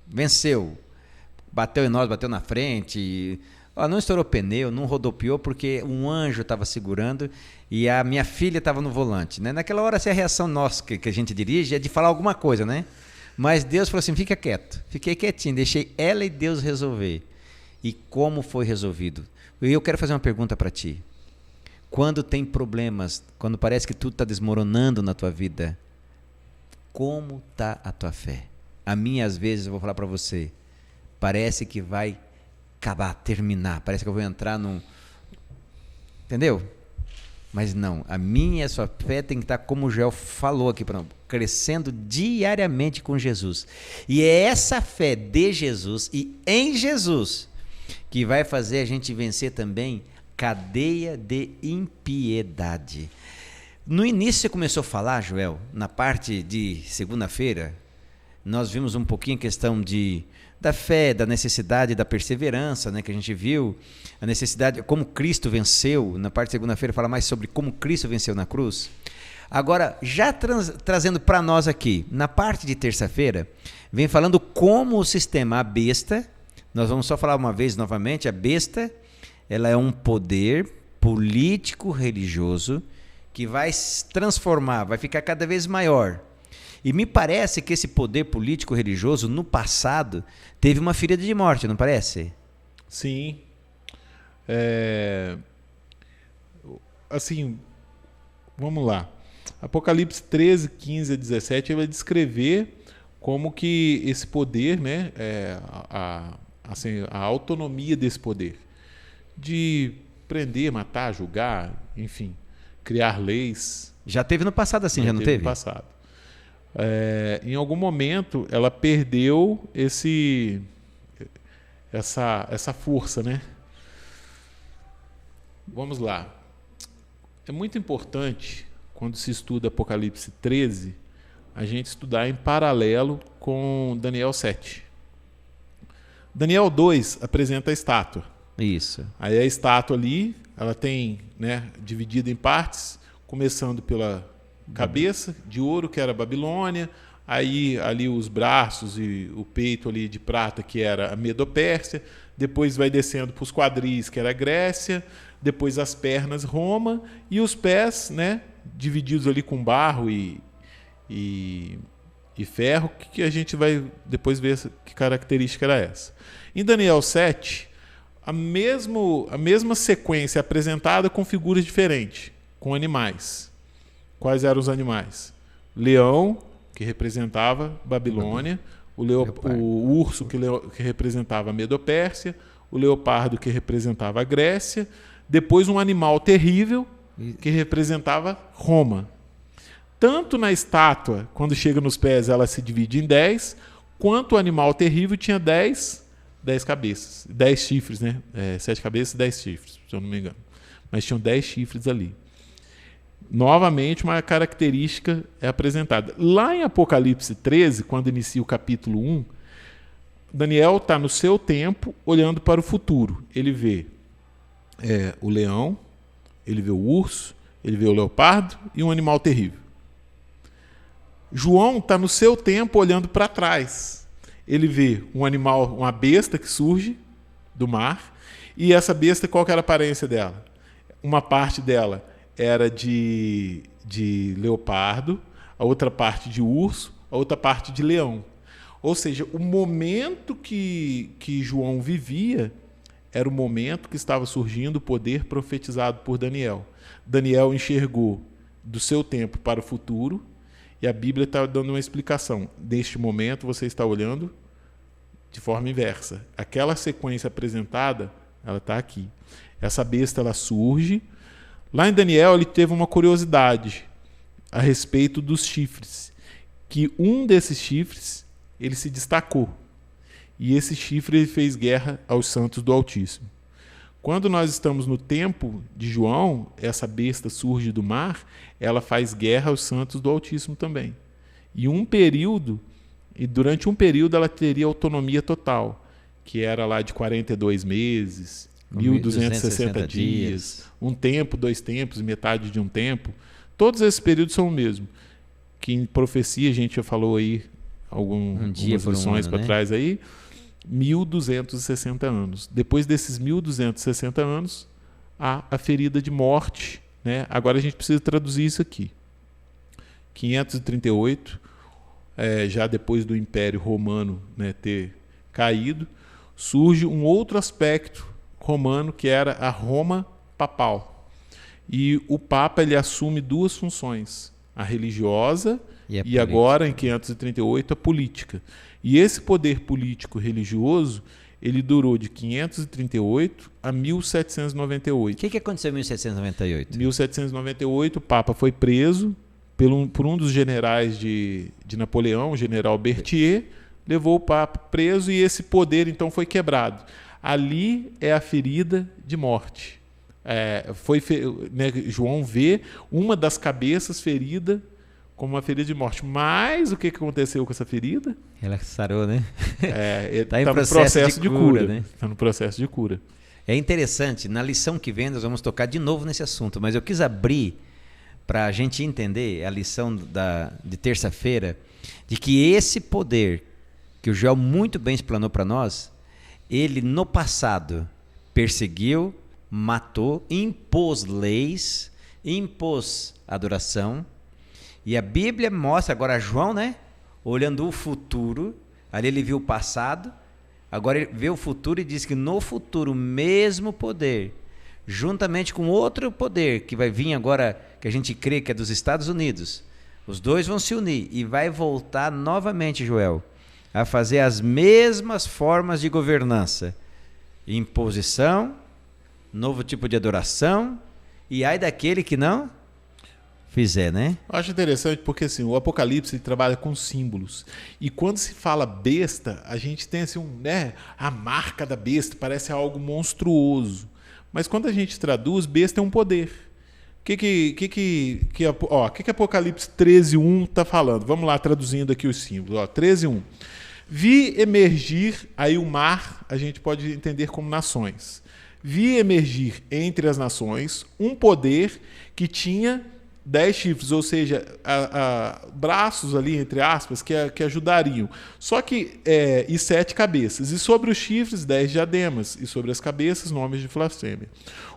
Venceu. Bateu em nós, bateu na frente, não estourou pneu, não rodopiou porque um anjo estava segurando e a minha filha estava no volante, né? Naquela hora, se a reação nossa que a gente dirige é de falar alguma coisa, né? Mas Deus falou assim, fica quieto. Fiquei quietinho, deixei ela e Deus resolver. E como foi resolvido? E eu quero fazer uma pergunta para ti. Quando tem problemas, quando parece que tudo está desmoronando na tua vida, como está a tua fé? A minha, às vezes, eu vou falar para você, parece que vai acabar, terminar. Parece que eu vou entrar num... Entendeu? Mas não. A minha e a sua fé tem que estar, como o Joel falou aqui, crescendo diariamente com Jesus. E é essa fé de Jesus e em Jesus que vai fazer a gente vencer também cadeia de impiedade. No início você começou a falar, Joel, na parte de segunda-feira, nós vimos um pouquinho a questão da fé, da necessidade, da perseverança, né, que a gente viu, a necessidade, como Cristo venceu, na parte de segunda-feira fala mais sobre como Cristo venceu na cruz. Agora, já trazendo para nós aqui, na parte de terça-feira, vem falando como o sistema, a besta, nós vamos só falar uma vez novamente, a besta, ela é um poder político religioso que vai se transformar, vai ficar cada vez maior. E me parece que esse poder político religioso, no passado, teve uma ferida de morte, não parece? Sim. Assim, vamos lá. Apocalipse 13, 15 a 17, ele vai descrever como que esse poder, né, a autonomia desse poder, de prender, matar, julgar, enfim, criar leis. Já teve no passado assim, já não teve? No passado. Em algum momento, ela perdeu essa força, né? Vamos lá. É muito importante, quando se estuda Apocalipse 13, a gente estudar em paralelo com Daniel 7. Daniel 2 apresenta a estátua. Isso. Aí a estátua ali, ela tem, né, dividida em partes, começando pela cabeça de ouro, que era a Babilônia, aí ali os braços e o peito ali de prata, que era a Medo-Pérsia, depois vai descendo para os quadris, que era a Grécia, depois as pernas, Roma, e os pés, né, divididos ali com barro e ferro, que a gente vai depois ver que característica era essa. Em Daniel 7, a mesma sequência apresentada com figuras diferentes, com animais. Quais eram os animais? Leão, que representava Babilônia, o urso, que representava a Medo-Pérsia, o leopardo, que representava a Grécia, depois um animal terrível, que representava Roma. Tanto na estátua, quando chega nos pés, ela se divide em 10, quanto o animal terrível tinha 10 cabeças, 10 chifres, né? 7 cabeças e 10 chifres, se eu não me engano. Mas tinham 10 chifres ali. Novamente, uma característica é apresentada. Lá em Apocalipse 13, quando inicia o capítulo 1, Daniel está no seu tempo, olhando para o futuro. Ele vê o leão, ele vê o urso, ele vê o leopardo e um animal terrível. João está no seu tempo, olhando para trás. Ele vê um animal, uma besta que surge do mar, e essa besta, qual que era a aparência dela? Uma parte dela era de leopardo, a outra parte de urso, a outra parte de leão. Ou seja, o momento que João vivia era o momento que estava surgindo o poder profetizado por Daniel. Daniel enxergou do seu tempo para o futuro, e a Bíblia está dando uma explicação. Neste momento, você está olhando de forma inversa. Aquela sequência apresentada, ela está aqui. Essa besta, ela surge. Lá em Daniel, ele teve uma curiosidade a respeito dos chifres, que um desses chifres, ele se destacou. E esse chifre, ele fez guerra aos santos do Altíssimo. Quando nós estamos no tempo de João, essa besta surge do mar, ela faz guerra aos santos do Altíssimo também. E durante um período ela teria autonomia total, que era lá de 42 meses, 1.260 dias, um tempo, 2 tempos, metade de um tempo. Todos esses períodos são o mesmo. Que em profecia a gente já falou aí algumas lições para trás aí. 1.260 anos. Depois desses 1.260 anos, há a ferida de morte, né? Agora a gente precisa traduzir isso aqui. 538, já depois do Império Romano, né, ter caído, surge um outro aspecto romano, que era a Roma papal. E o Papa, ele assume 2 funções, a religiosa e agora, em 538, a política. E esse poder político-religioso, ele durou de 538 a 1798. O que aconteceu em 1798? Em 1798, o Papa foi preso por um dos generais de Napoleão, o general Berthier, levou o Papa preso, e esse poder, então, foi quebrado. Ali é a ferida de morte. João vê uma das cabeças ferida como uma ferida de morte. Mas o que aconteceu com essa ferida? Ela sarou, né? Está no processo de cura. Né? Está no processo de cura. É interessante, na lição que vem nós vamos tocar de novo nesse assunto, mas eu quis abrir para a gente entender a lição de terça-feira, de que esse poder que o Joel muito bem explanou para nós, ele no passado perseguiu, matou, impôs leis, impôs adoração. E a Bíblia mostra agora João, né, olhando o futuro. Ali ele viu o passado, agora ele vê o futuro e diz que no futuro o mesmo poder juntamente com outro poder que vai vir agora, que a gente crê que é dos Estados Unidos. Os dois vão se unir e vai voltar novamente, Joel, a fazer as mesmas formas de governança. Imposição, novo tipo de adoração, e ai daquele que não fizer, né? Eu acho interessante porque assim, o Apocalipse ele trabalha com símbolos. E quando se fala besta, a gente tem assim, a marca da besta, parece algo monstruoso. Mas quando a gente traduz, besta é um poder. O que Apocalipse 13:1 está falando? Vamos lá, traduzindo aqui os símbolos. 13:1. Vi emergir, aí o mar a gente pode entender como nações. Vi emergir entre as nações um poder que tinha 10 chifres, ou seja, braços ali, entre aspas, que ajudariam. Só que, e 7 cabeças. E sobre os chifres, 10 diademas. E sobre as cabeças, nomes de blasfêmia.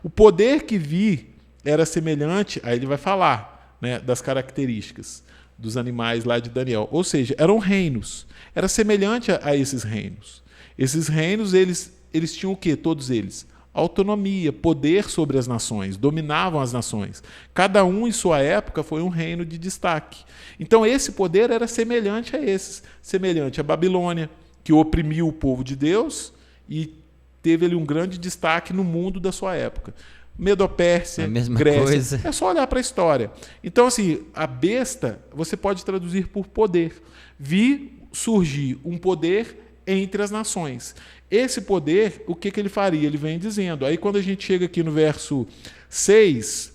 O poder que vi era semelhante, aí ele vai falar, né, das características dos animais lá de Daniel. Ou seja, eram reinos. Era semelhante a esses reinos. Esses reinos, eles tinham o quê? Todos eles? Autonomia, poder sobre as nações, dominavam as nações. Cada um, em sua época, foi um reino de destaque. Então, esse poder era semelhante a esses. Semelhante à Babilônia, que oprimiu o povo de Deus e teve ali um grande destaque no mundo da sua época. Medo-Pérsia, Grécia. Coisa. É só olhar para a história. Então, assim, a besta você pode traduzir por poder. Vi surgir um poder entre as nações. Esse poder, o que ele faria? Ele vem dizendo. Aí, quando a gente chega aqui no verso 6,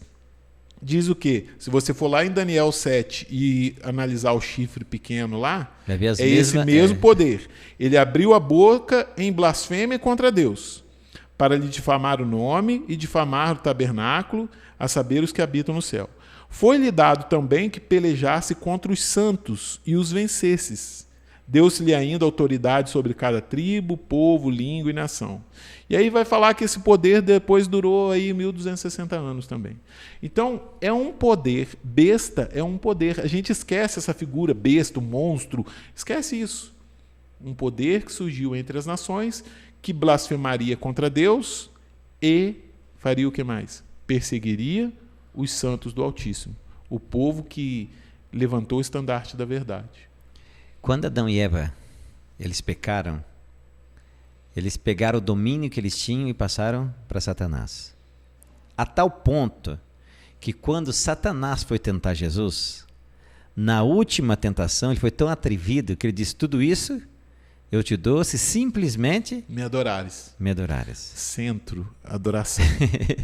diz o quê? Se você for lá em Daniel 7 e analisar o chifre pequeno lá, esse mesmo poder. Ele abriu a boca em blasfêmia contra Deus, para lhe difamar o nome e difamar o tabernáculo, a saber, os que habitam no céu. Foi-lhe dado também que pelejasse contra os santos e os vencesses. Deu-se-lhe ainda autoridade sobre cada tribo, povo, língua e nação. E aí vai falar que esse poder depois durou aí 1260 anos também. Então, é um poder, besta é um poder. A gente esquece essa figura, besta, monstro, esquece isso. Um poder que surgiu entre as nações, que blasfemaria contra Deus e faria o que mais? Perseguiria os santos do Altíssimo, o povo que levantou o estandarte da verdade. Quando Adão e Eva, eles pecaram, eles pegaram o domínio que eles tinham e passaram para Satanás. A tal ponto que quando Satanás foi tentar Jesus, na última tentação, ele foi tão atrevido que ele disse, tudo isso eu te dou se simplesmente me adorares. Centro, adoração.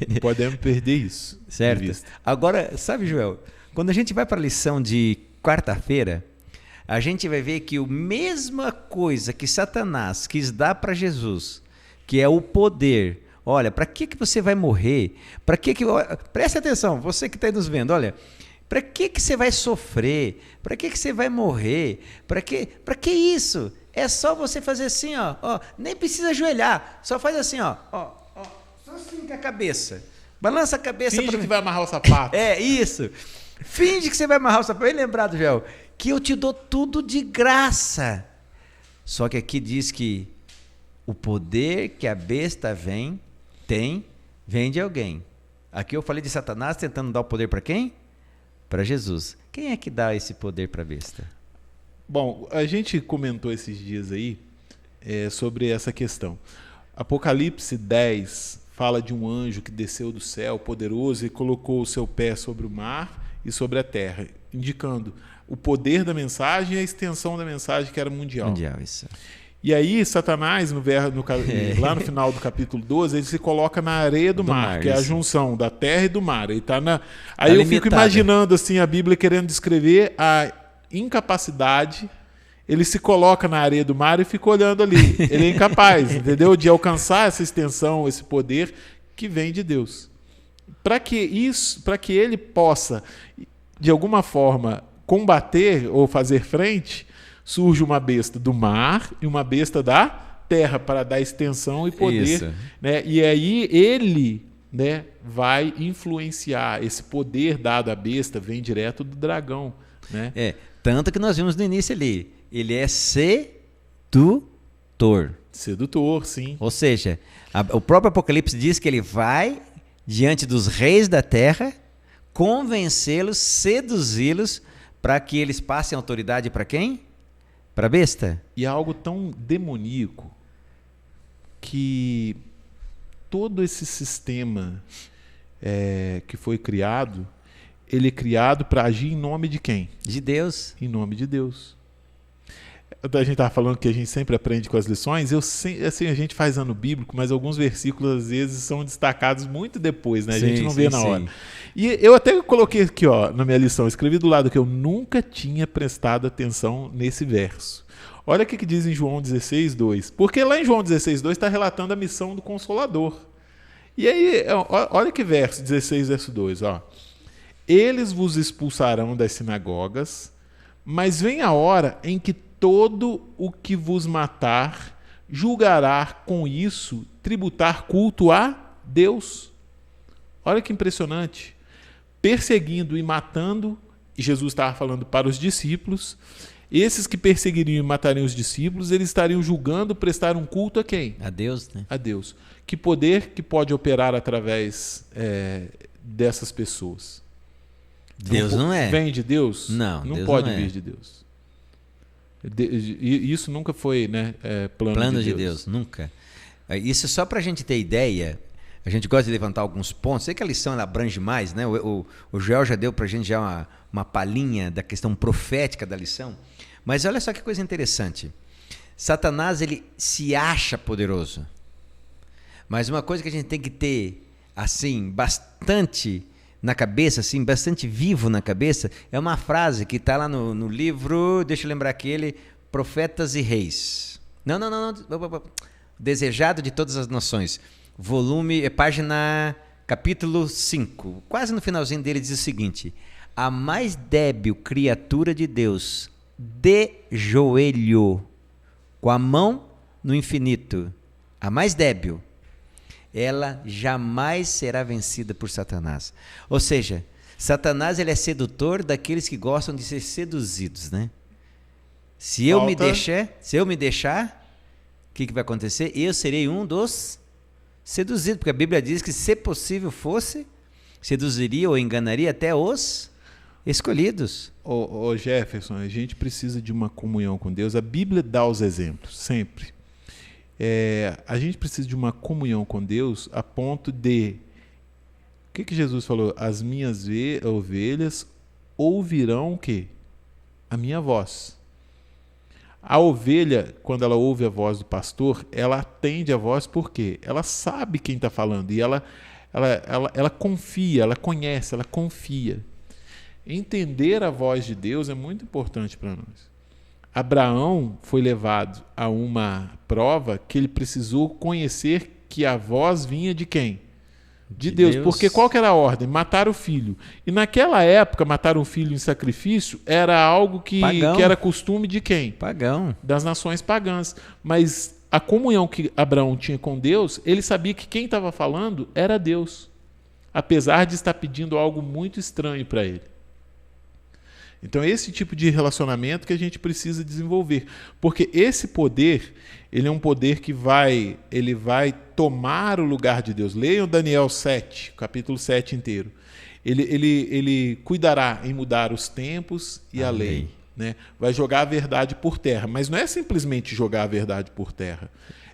Não podemos perder isso. Certo. Agora, sabe, Joel, quando a gente vai para a lição de quarta-feira, a gente vai ver que a mesma coisa que Satanás quis dar para Jesus, que é o poder. Olha, para que você vai morrer? Preste atenção, você que está aí nos vendo, olha, para que você vai sofrer? Para que você vai morrer? Para que isso? É só você fazer assim, ó, nem precisa ajoelhar, só faz assim, ó, só assim com a cabeça. Balança a cabeça. Finge que vai amarrar o sapato. É, isso. Finge que você vai amarrar o sapato. Bem lembrado, Joel, que eu te dou tudo de graça. Só que aqui diz que o poder que a besta vem de alguém. Aqui eu falei de Satanás tentando dar o poder para quem? Para Jesus. Quem é que dá esse poder para a besta? Bom, a gente comentou esses dias aí sobre essa questão. Apocalipse 10 fala de um anjo que desceu do céu poderoso e colocou o seu pé sobre o mar e sobre a terra, indicando o poder da mensagem e a extensão da mensagem que era mundial. Mundial, isso. E aí, Satanás, lá no final do capítulo 12, ele se coloca na areia do mar, que é a junção da terra e do mar. Ele tá aí eu fico imaginando assim, a Bíblia querendo descrever a incapacidade. Ele se coloca na areia do mar e fica olhando ali. Ele é incapaz, entendeu? De alcançar essa extensão, esse poder que vem de Deus. Para que ele possa, de alguma forma, combater ou fazer frente, surge uma besta do mar e uma besta da terra para dar extensão e poder. Né? E aí ele, né, vai influenciar. Esse poder dado à besta vem direto do dragão. Né? Tanto que nós vimos no início ali. Ele é sedutor. Sedutor, sim. Ou seja, o próprio Apocalipse diz que ele vai diante dos reis da terra, convencê-los, seduzi-los, para que eles passem autoridade para quem? Para a besta. E é algo tão demoníaco que todo esse sistema que foi criado, ele é criado para agir em nome de quem? De Deus. Em nome de Deus. A gente estava falando que a gente sempre aprende com as lições. Assim, a gente faz ano bíblico, mas alguns versículos às vezes são destacados muito depois, né? A gente não vê na hora. E eu até coloquei aqui, ó, na minha lição, escrevi do lado que eu nunca tinha prestado atenção nesse verso. Olha o que diz em João 16:2. Porque lá em João 16:2 está relatando a missão do Consolador. E aí, olha que verso, 16, verso 2. Ó. Eles vos expulsarão das sinagogas, mas vem a hora em que todo o que vos matar julgará com isso tributar culto a Deus. Olha que impressionante. Perseguindo e matando, e Jesus estava falando para os discípulos, esses que perseguiriam e matariam os discípulos, eles estariam julgando prestar um culto a quem? A Deus, né? A Deus. Que poder que pode operar através dessas pessoas? Deus não é. Vem de Deus? Não, não Deus pode não é. vir de Deus. Isso nunca foi, né, plano de Deus. Nunca. Isso só para a gente ter ideia. A gente gosta de levantar alguns pontos. Sei que a lição ela abrange mais, né? O Joel já deu para a gente já uma palhinha da questão profética da lição. Mas olha só que coisa interessante. Satanás, ele se acha poderoso. Mas uma coisa que a gente tem que ter, assim, bastante na cabeça, assim, bastante vivo na cabeça, é uma frase que está lá no livro, deixa eu lembrar aquele, Profetas e Reis. Não. Desejado de Todas as Nações. Volume, página, capítulo 5. Quase no finalzinho dele diz o seguinte: a mais débil criatura de Deus, de joelho, com a mão no infinito, a mais débil, ela jamais será vencida por Satanás. Ou seja, Satanás ele é sedutor daqueles que gostam de ser seduzidos, né? Se eu me deixar, o que vai acontecer? Eu serei um dos seduzidos, porque a Bíblia diz que, se possível fosse, seduziria ou enganaria até os escolhidos. Ô Jefferson, a gente precisa de uma comunhão com Deus. A Bíblia dá os exemplos, sempre. A gente precisa de uma comunhão com Deus a ponto de... O que Jesus falou? As minhas ovelhas ouvirão o quê? A minha voz. A ovelha, quando ela ouve a voz do pastor, ela atende a voz porque ela sabe quem está falando e ela confia, ela conhece, ela confia. Entender a voz de Deus é muito importante para nós. Abraão foi levado a uma prova que ele precisou conhecer que a voz vinha de quem? De Deus. Porque qual que era a ordem? Matar o filho. E naquela época, matar um filho em sacrifício era algo que era costume de quem? Pagão. Das nações pagãs. Mas a comunhão que Abraão tinha com Deus, ele sabia que quem estava falando era Deus. Apesar de estar pedindo algo muito estranho para ele. Então, esse tipo de relacionamento que a gente precisa desenvolver. Porque esse poder, ele é um poder que vai tomar o lugar de Deus. Leiam Daniel 7, capítulo 7 inteiro. Ele cuidará em mudar os tempos e a lei. Né? Vai jogar a verdade por terra. Mas não é simplesmente jogar a verdade por terra.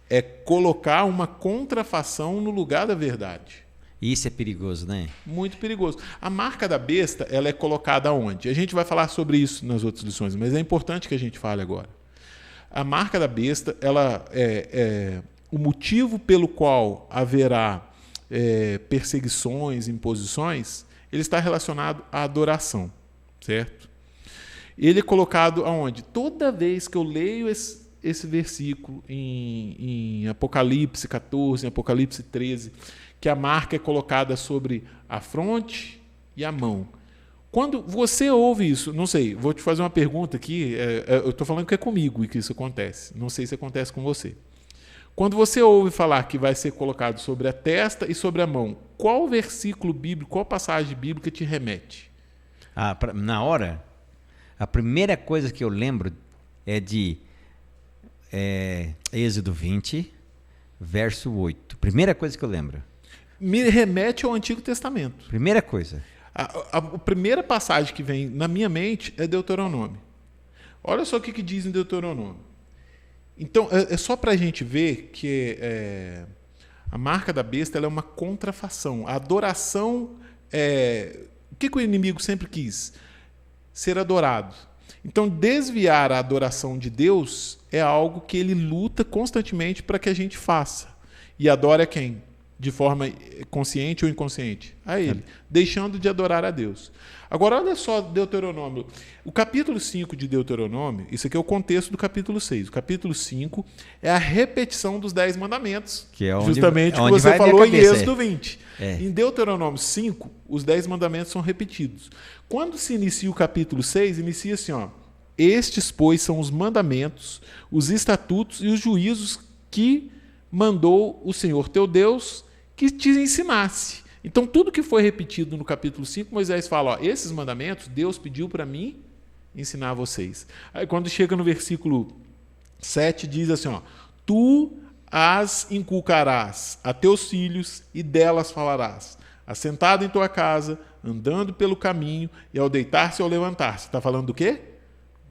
É colocar uma contrafação no lugar da verdade. Isso é perigoso, né? Muito perigoso. A marca da besta, ela é colocada onde? A gente vai falar sobre isso nas outras lições, mas é importante que a gente fale agora. A marca da besta, ela é o motivo pelo qual haverá perseguições, imposições, ele está relacionado à adoração, certo? Ele é colocado aonde? Toda vez que eu leio esse versículo em Apocalipse 14, em Apocalipse 13, que a marca é colocada sobre a fronte e a mão. Quando você ouve isso, não sei, vou te fazer uma pergunta aqui, eu estou falando que é comigo e que isso acontece, não sei se acontece com você. Quando você ouve falar que vai ser colocado sobre a testa e sobre a mão, qual versículo bíblico, qual passagem bíblica te remete? Na hora, a primeira coisa que eu lembro é de Êxodo 20, verso 8. Primeira coisa que eu lembro. Me remete ao Antigo Testamento. Primeira coisa. A primeira passagem que vem na minha mente é Deuteronômio. Olha só o que diz em Deuteronômio. Então, é só para a gente ver que a marca da besta ela é uma contrafação. A adoração o que o inimigo sempre quis? Ser adorado. Então, desviar a adoração de Deus é algo que ele luta constantemente para que a gente faça. E adora quem? De forma consciente ou inconsciente? A ele. Deixando de adorar a Deus. Agora, olha só Deuteronômio. O capítulo 5 de Deuteronômio, isso aqui é o contexto do capítulo 6. O capítulo 5 é a repetição dos 10 mandamentos. Que é onde, justamente o que você falou em Êxodo 20. Em Deuteronômio 5, os 10 mandamentos são repetidos. Quando se inicia o capítulo 6, inicia assim, ó. Estes, pois, são os mandamentos, os estatutos e os juízos que mandou o Senhor teu Deus que te ensinasse. Então, tudo que foi repetido no capítulo 5, Moisés fala, ó, esses mandamentos Deus pediu para mim ensinar a vocês. Aí, quando chega no versículo 7, diz assim, ó, tu as inculcarás a teus filhos e delas falarás, assentado em tua casa, andando pelo caminho e ao deitar-se ou levantar-se. Está falando do quê?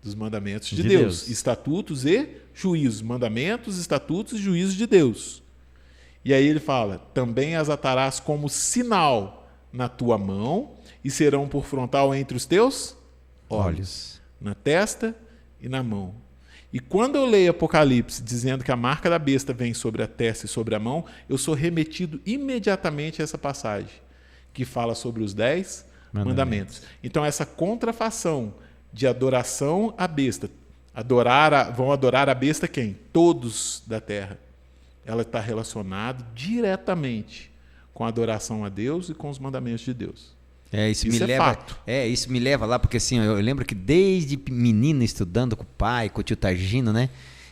Dos mandamentos de Deus. Estatutos e juízos. Mandamentos, estatutos e juízos de Deus. E aí ele fala, também as atarás como sinal na tua mão e serão por frontal entre os teus olhos, na testa e na mão. E quando eu leio Apocalipse dizendo que a marca da besta vem sobre a testa e sobre a mão, eu sou remetido imediatamente a essa passagem que fala sobre os 10 mandamentos. Então essa contrafação de adoração à besta, vão adorar a besta quem? Todos da terra. Ela está relacionada diretamente com a adoração a Deus e com os mandamentos de Deus. Isso me leva lá, porque assim, eu lembro que desde menino estudando com o pai, com o tio Targino, né?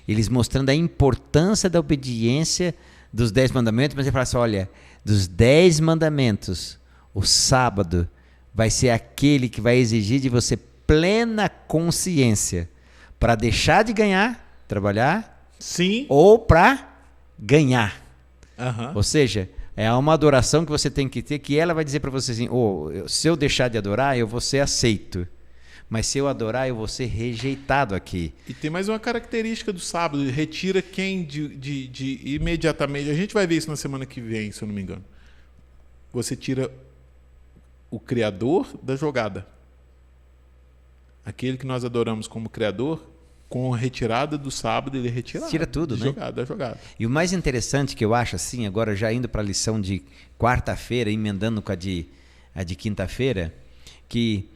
Eles mostrando a importância da obediência dos 10 mandamentos, mas ele fala assim, olha, dos 10 mandamentos, o sábado vai ser aquele que vai exigir de você plena consciência para deixar de trabalhar, sim, ou para ganhar. Uhum. Ou seja, é uma adoração que você tem que ter, que ela vai dizer para você assim, se eu deixar de adorar, eu vou ser aceito. Mas se eu adorar, eu vou ser rejeitado aqui. E tem mais uma característica do sábado, retira quem de imediatamente. A gente vai ver isso na semana que vem, se eu não me engano. Você tira o Criador da jogada. Aquele que nós adoramos como Criador, com a retirada do sábado, ele é retirado. Tira tudo, né? Da jogada. E o mais interessante que eu acho, assim, agora já indo para a lição de quarta-feira, emendando com a de quinta-feira, que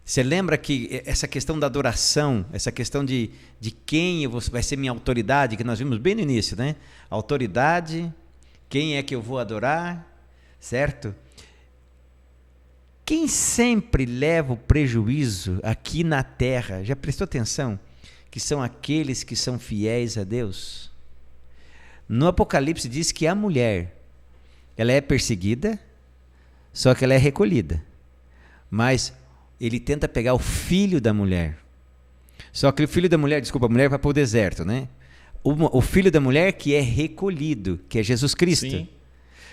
você lembra que essa questão da adoração, essa questão de quem vai ser minha autoridade, que nós vimos bem no início, né? Autoridade, quem é que eu vou adorar, certo? Quem sempre leva o prejuízo aqui na terra, já prestou atenção? Que são aqueles que são fiéis a Deus. No Apocalipse diz que a mulher, ela é perseguida, só que ela é recolhida. Mas ele tenta pegar o filho da mulher. Só que o filho da mulher, a mulher vai para o deserto, né? O filho da mulher que é recolhido, que é Jesus Cristo. Sim.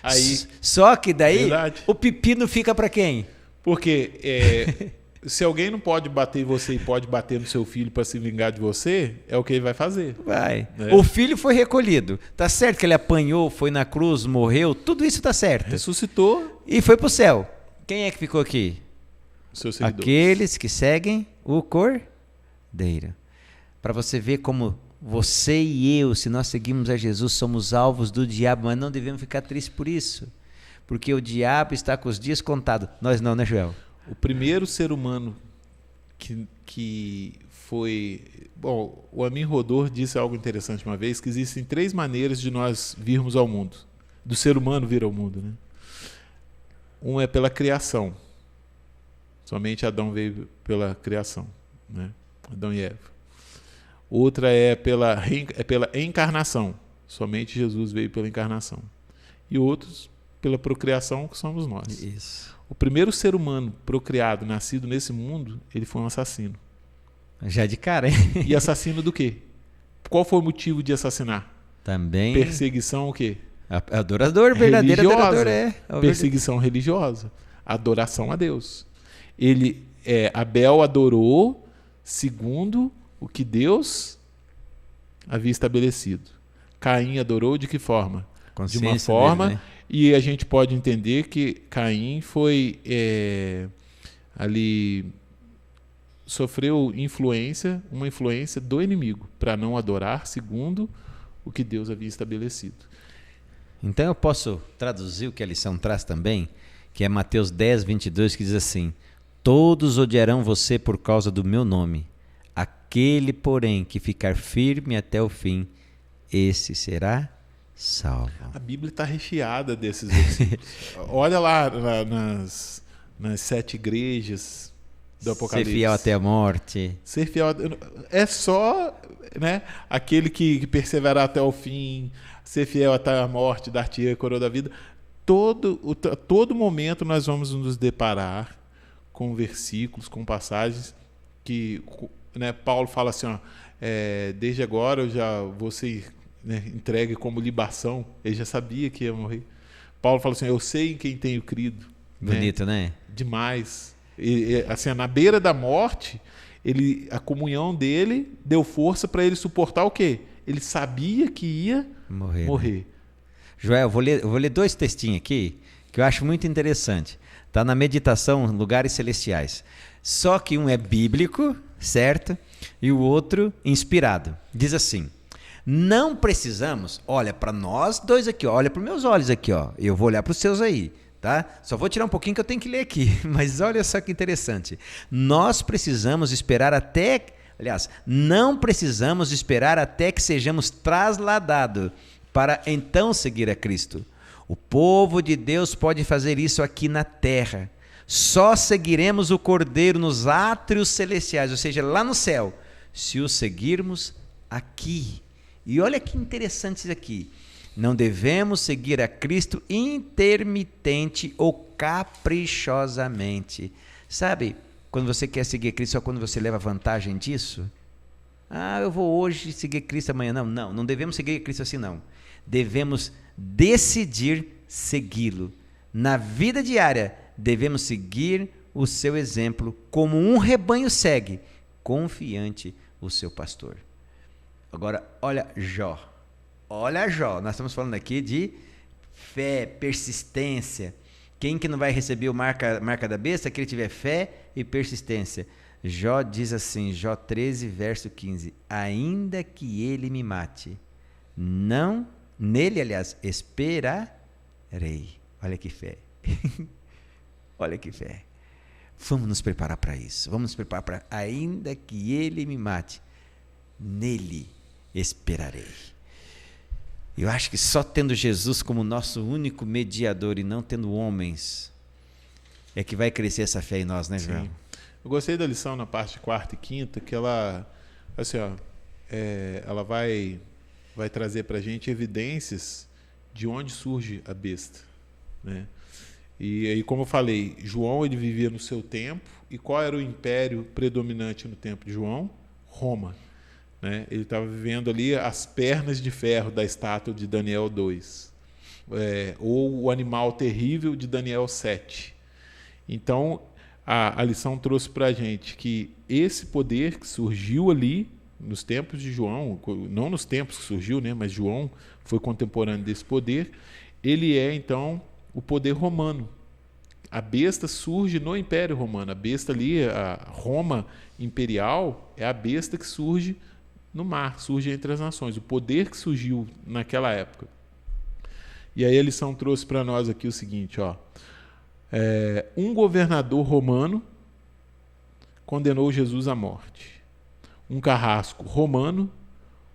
Aí, só que daí, verdade. O pepino fica para quem? Porque se alguém não pode bater em você e pode bater no seu filho para se vingar de você, é o que ele vai fazer. Vai. O filho foi recolhido. Tá certo que ele apanhou, foi na cruz, morreu, tudo isso tá certo. Ressuscitou. E foi pro céu. Quem é que ficou aqui? Seus seguidores. Aqueles que seguem o Cordeiro. Para você ver como você e eu, se nós seguimos a Jesus, somos alvos do diabo, mas não devemos ficar tristes por isso. Porque o diabo está com os dias contados. Nós não, né, Joel? O primeiro ser humano que foi... Bom, o Amin Rodor disse algo interessante uma vez, que existem 3 maneiras de nós virmos ao mundo. Do ser humano vir ao mundo, né? Um é pela criação. Somente Adão veio pela criação, né? Adão e Eva. Outra é pela encarnação. Somente Jesus veio pela encarnação. E outros pela procriação, que somos nós. Isso. O primeiro ser humano procriado, nascido nesse mundo, ele foi um assassino. Já de cara, hein? E assassino do quê? Qual foi o motivo de assassinar? Também. Perseguição o quê? Adorador, verdadeiro adorador perseguição religiosa, adoração a Deus. Abel adorou segundo o que Deus havia estabelecido. Caim adorou de que forma? De uma forma, dele, né? E a gente pode entender que Caim foi ali sofreu uma influência do inimigo para não adorar segundo o que Deus havia estabelecido. Então eu posso traduzir o que a lição traz também, que é Mateus 10, 22, que diz assim: todos odiarão você por causa do meu nome. Aquele, porém, que ficar firme até o fim, esse será salvo. A Bíblia está recheada desses versículos. Olha lá nas 7 igrejas do Apocalipse. Ser fiel até a morte. Ser fiel é só, né, aquele que perseverar até o fim, ser fiel até a morte, dar-te a coroa da vida. Todo momento nós vamos nos deparar com versículos, com passagens que, né, Paulo fala assim, ó, desde agora eu já vou ser, né, entregue como libação. Ele já sabia que ia morrer. Paulo fala assim, eu sei em quem tenho crido. Bonito, né? Demais. Assim, na beira da morte, a comunhão dele deu força para ele suportar o quê? Ele sabia que ia morrer. Né? Joel, eu vou ler 2 textinhos aqui que eu acho muito interessante. Está na meditação Lugares Celestiais. Só que um é bíblico, certo? E o outro inspirado. Diz assim: não precisamos, olha para nós dois aqui, ó, olha para os meus olhos aqui, ó. Eu vou olhar para os seus aí, tá? Só vou tirar um pouquinho que eu tenho que ler aqui, mas olha só que interessante. Nós precisamos esperar não precisamos esperar até que sejamos trasladados para então seguir a Cristo. O povo de Deus pode fazer isso aqui na terra. Só seguiremos o Cordeiro nos átrios celestiais, ou seja, lá no céu, se o seguirmos aqui. E olha que interessante isso aqui. Não devemos seguir a Cristo intermitente ou caprichosamente. Sabe, quando você quer seguir Cristo, só quando você leva vantagem disso? Eu vou hoje seguir Cristo amanhã. Não devemos seguir Cristo assim, não. Devemos decidir segui-lo. Na vida diária, devemos seguir o seu exemplo, como um rebanho segue, confiante o seu pastor. Agora, olha Jó, nós estamos falando aqui de fé, persistência. Quem que não vai receber o marca da besta? Aquele que tiver fé e persistência. Jó diz assim, Jó 13, verso 15, ainda que ele me mate, nele, esperarei. Olha que fé. Olha que fé. Vamos nos preparar para isso. Vamos nos preparar para, ainda que ele me mate, nele esperarei. Eu acho que só tendo Jesus como nosso único mediador e não tendo homens é que vai crescer essa fé em nós, né, João? Sim. Eu gostei da lição na parte 4ª e 5ª, que ela, assim, ela vai trazer para a gente evidências de onde surge a besta, né? E aí, como eu falei, João ele vivia no seu tempo, e qual era o império predominante no tempo de João? Roma. Né? Ele estava vivendo ali as pernas de ferro da estátua de Daniel 2, ou o animal terrível de Daniel 7. Então, a lição trouxe para a gente que esse poder que surgiu ali nos tempos de João, não nos tempos que surgiu, né, mas João foi contemporâneo desse poder, ele é, então, o poder romano. A besta surge no Império Romano. A besta ali, a Roma imperial, é a besta que surge no mar, surge entre as nações. O poder que surgiu naquela época. E aí a lição trouxe para nós aqui o seguinte, ó. Um governador romano condenou Jesus à morte. Um carrasco romano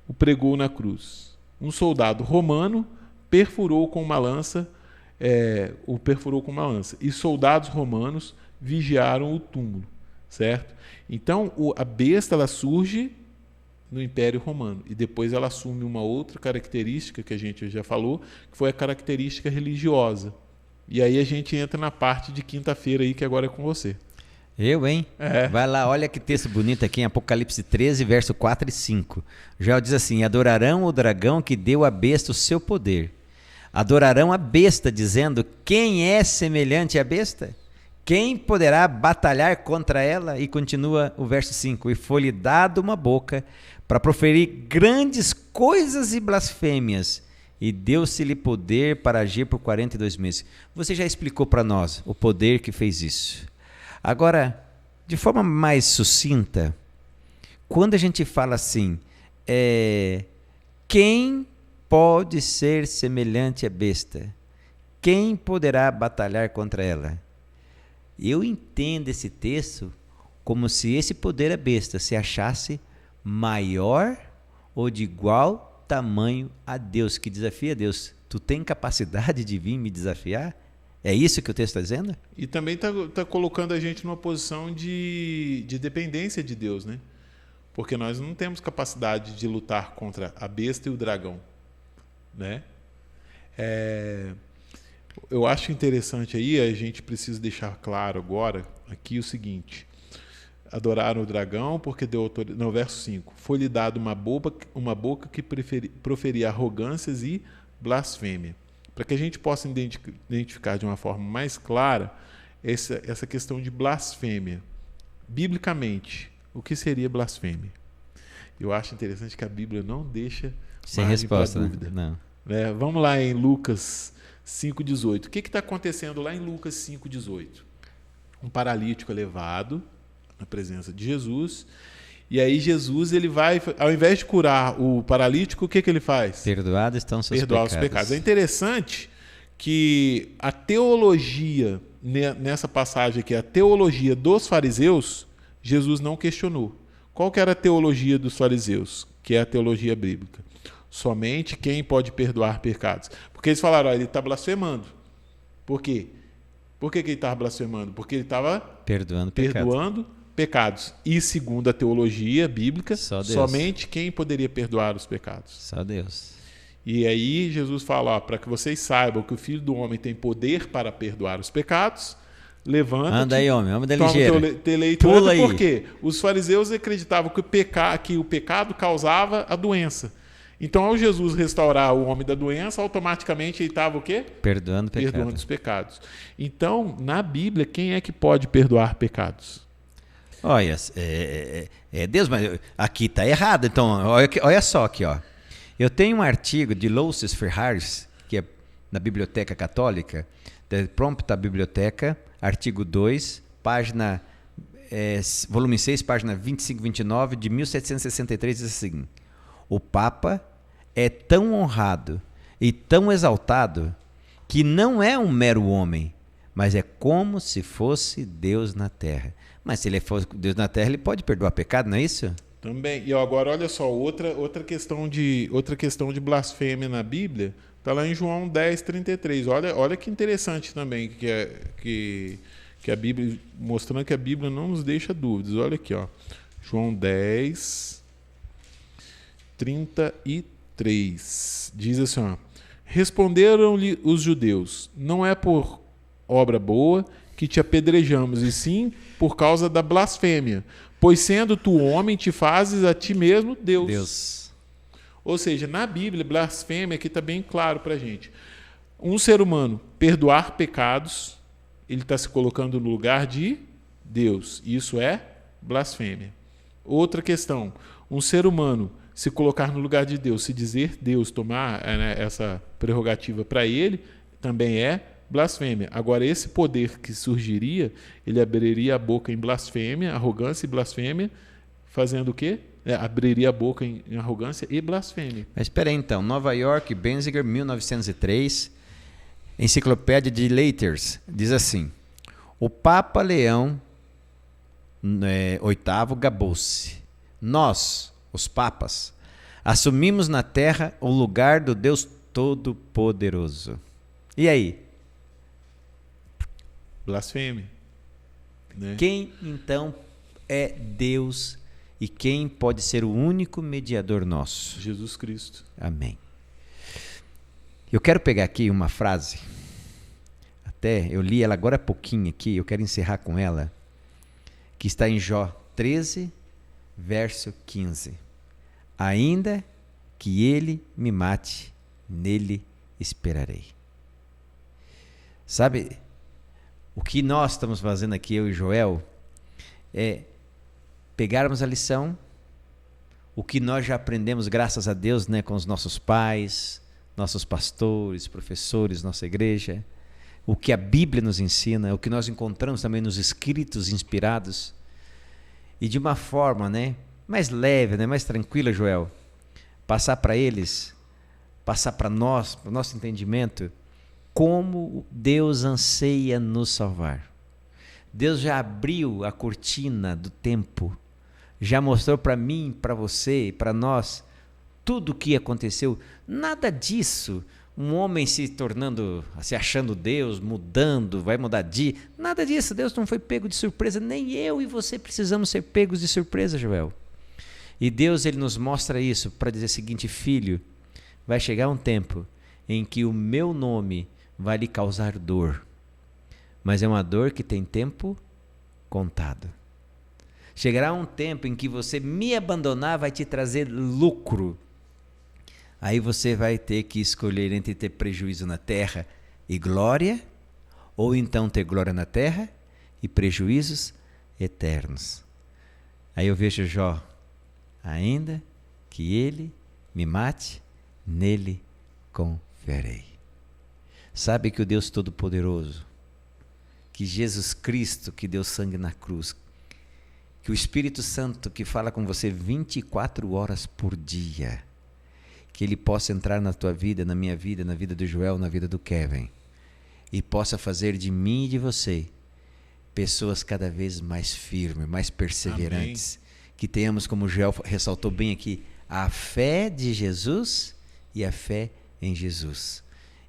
o pregou na cruz. Um soldado romano perfurou com uma lança, e soldados romanos vigiaram o túmulo, certo? Então, a besta ela surge no Império Romano e depois ela assume uma outra característica que a gente já falou, que foi a característica religiosa. E aí a gente entra na parte de quinta-feira aí, que agora é com você. Eu, hein? Vai lá, olha que texto bonito aqui em Apocalipse 13, verso 4 e 5. Joel diz assim, adorarão o dragão que deu à besta o seu poder. Adorarão a besta, dizendo: quem é semelhante à besta? Quem poderá batalhar contra ela? E continua o verso 5: e foi-lhe dado uma boca para proferir grandes coisas e blasfêmias, e deu-se-lhe poder para agir por 42 meses. Você já explicou para nós o poder que fez isso. Agora, de forma mais sucinta, quando a gente fala assim, quem pode ser semelhante à besta? Quem poderá batalhar contra ela? Eu entendo esse texto como se esse poder da besta se achasse maior ou de igual tamanho a Deus, que desafia Deus. Tu tem capacidade de vir me desafiar? É isso que o texto está dizendo? E também está colocando a gente numa posição de dependência de Deus, né? Porque nós não temos capacidade de lutar contra a besta e o dragão, né? Eu acho interessante aí, a gente precisa deixar claro agora aqui o seguinte: adoraram o dragão porque deu autoridade. No verso 5, foi-lhe dado uma boca que proferia arrogâncias e blasfêmia. Para que a gente possa identificar de uma forma mais clara essa questão de blasfêmia. Biblicamente, o que seria blasfêmia? Eu acho interessante que a Bíblia não deixa sem resposta, dúvida. Não. Vamos lá em Lucas 5,18. O que está acontecendo lá em Lucas 5,18? Um paralítico é levado na presença de Jesus, e aí Jesus, ele vai, ao invés de curar o paralítico, o que ele faz? Perdoados estão seus Perdoar pecados. os pecados. É interessante que a teologia, nessa passagem aqui, a teologia dos fariseus, Jesus não questionou. Qual que era a teologia dos fariseus? Que é a teologia bíblica. Somente quem pode perdoar pecados. Porque eles falaram, ele está blasfemando. Por quê? Por que ele estava blasfemando? Porque ele estava perdoando pecados. E segundo a teologia bíblica, somente quem poderia perdoar os pecados? Só Deus. E aí Jesus fala, para que vocês saibam que o Filho do Homem tem poder para perdoar os pecados, levanta-te. Anda aí, homem, anda ligeiro. Pula aí. Por quê? Os fariseus acreditavam que o pecado causava a doença. Então, ao Jesus restaurar o homem da doença, automaticamente ele estava o quê? Perdoando os pecados. Então, na Bíblia, quem é que pode perdoar pecados? Olha, Deus, mas aqui está errado. Então, olha só aqui, ó. Eu tenho um artigo de Loucis Ferraris, que é na Biblioteca Católica, da Prompta Biblioteca, artigo 2, volume 6, página 25 e 29, de 1763, diz assim: o Papa é tão honrado e tão exaltado que não é um mero homem, mas é como se fosse Deus na terra. Mas se ele fosse Deus na terra, ele pode perdoar pecado, não é isso? Também. E agora, olha só, outra questão de blasfêmia na Bíblia, está lá em João 10:33. Olha que interessante também, que a Bíblia, mostrando que a Bíblia não nos deixa dúvidas. Olha aqui, ó. João 10:33. Diz assim, ó: responderam-lhe os judeus: não é por obra boa que te apedrejamos, e sim por causa da blasfêmia, pois sendo tu homem, te fazes a ti mesmo Deus. Ou seja, na Bíblia, blasfêmia aqui está bem claro para a gente. Um ser humano perdoar pecados, ele está se colocando no lugar de Deus. Isso é blasfêmia. Outra questão, um ser humano se colocar no lugar de Deus, se dizer Deus, tomar essa prerrogativa para ele, também é blasfêmia. Agora, esse poder que surgiria, ele abriria a boca em blasfêmia, arrogância e blasfêmia, fazendo o quê? Abriria a boca em arrogância e blasfêmia. Mas espera aí, então. Nova York, Benziger, 1903, Enciclopédia de Letters, diz assim: o Papa Leão VIII gabou-se. Nós, os papas, assumimos na terra o lugar do Deus Todo-Poderoso. E aí? Blasfêmia. Né? Quem, então, é Deus e quem pode ser o único mediador nosso? Jesus Cristo. Amém. Eu quero pegar aqui uma frase, até eu li ela agora há pouquinho aqui, eu quero encerrar com ela, que está em Jó 13, verso 15. Ainda que ele me mate, nele esperarei. Sabe, o que nós estamos fazendo aqui, eu e Joel, é pegarmos a lição, o que nós já aprendemos, graças a Deus, né, com os nossos pais, nossos pastores, professores, nossa igreja, o que a Bíblia nos ensina, o que nós encontramos também nos escritos inspirados, e de uma forma, né, mais leve, né, mais tranquila, Joel, passar para eles, passar para nós, para o nosso entendimento, como Deus anseia nos salvar. Deus já abriu a cortina do tempo, já mostrou para mim, para você, para nós, tudo o que aconteceu. Nada disso, um homem se tornando, se achando Deus, mudando, vai mudar nada disso. Deus não foi pego de surpresa, nem eu e você precisamos ser pegos de surpresa, Joel. E Deus, ele nos mostra isso para dizer o seguinte: filho, vai chegar um tempo em que o meu nome vai lhe causar dor, mas é uma dor que tem tempo contado. Chegará um tempo em que você me abandonar vai te trazer lucro. Aí você vai ter que escolher entre ter prejuízo na terra e glória, ou então ter glória na terra e prejuízos eternos. Aí eu vejo Jó: ainda que ele me mate, nele confiarei. Sabe que o Deus Todo-Poderoso, que Jesus Cristo, que deu sangue na cruz, que o Espírito Santo que fala com você 24 horas por dia, que ele possa entrar na tua vida, na minha vida, na vida do Joel, na vida do Kevin, e possa fazer de mim e de você pessoas cada vez mais firmes, mais perseverantes. Amém. Que tenhamos, como o Joel ressaltou bem aqui, a fé de Jesus e a fé em Jesus.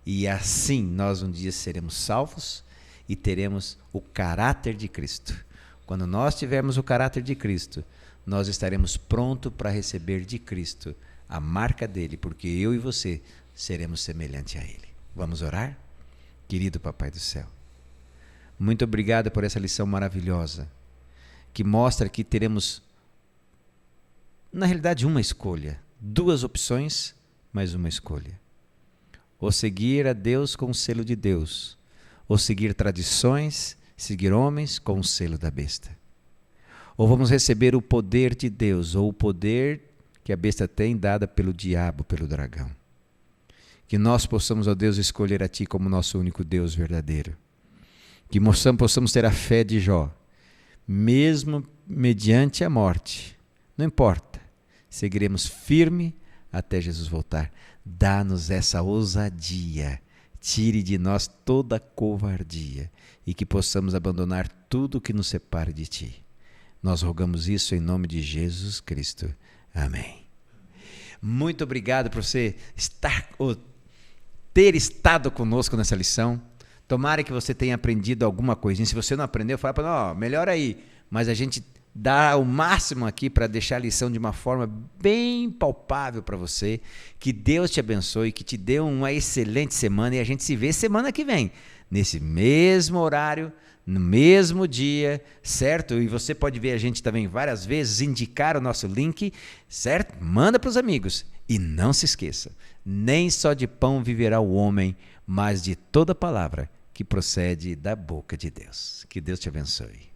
E assim nós um dia seremos salvos e teremos o caráter de Cristo. Quando nós tivermos o caráter de Cristo, nós estaremos prontos para receber de Cristo a marca dele, porque eu e você seremos semelhantes a ele. Vamos orar? Querido Papai do céu, muito obrigado por essa lição maravilhosa, que mostra que teremos, na realidade, uma escolha, duas opções, mas uma escolha. Ou seguir a Deus com o selo de Deus, ou seguir tradições, seguir homens com o selo da besta. Ou vamos receber o poder de Deus, ou o poder que a besta tem, dada pelo diabo, pelo dragão. Que nós possamos, ó Deus, escolher a Ti como nosso único Deus verdadeiro. Que possamos ter a fé de Jó, mesmo mediante a morte. Não importa, seguiremos firme até Jesus voltar. Dá-nos essa ousadia, tire de nós toda a covardia e que possamos abandonar tudo que nos separe de Ti. Nós rogamos isso em nome de Jesus Cristo. Amém. Muito obrigado por você ter estado conosco nessa lição. Tomara que você tenha aprendido alguma coisinha. Se você não aprendeu, fala para nós, melhor aí. Mas a gente dá o máximo aqui para deixar a lição de uma forma bem palpável para você. Que Deus te abençoe, que te dê uma excelente semana e a gente se vê semana que vem, nesse mesmo horário, no mesmo dia, certo? E você pode ver a gente também várias vezes, indicar o nosso link, certo? Manda para os amigos. E não se esqueça, nem só de pão viverá o homem, mas de toda palavra que procede da boca de Deus. Que Deus te abençoe.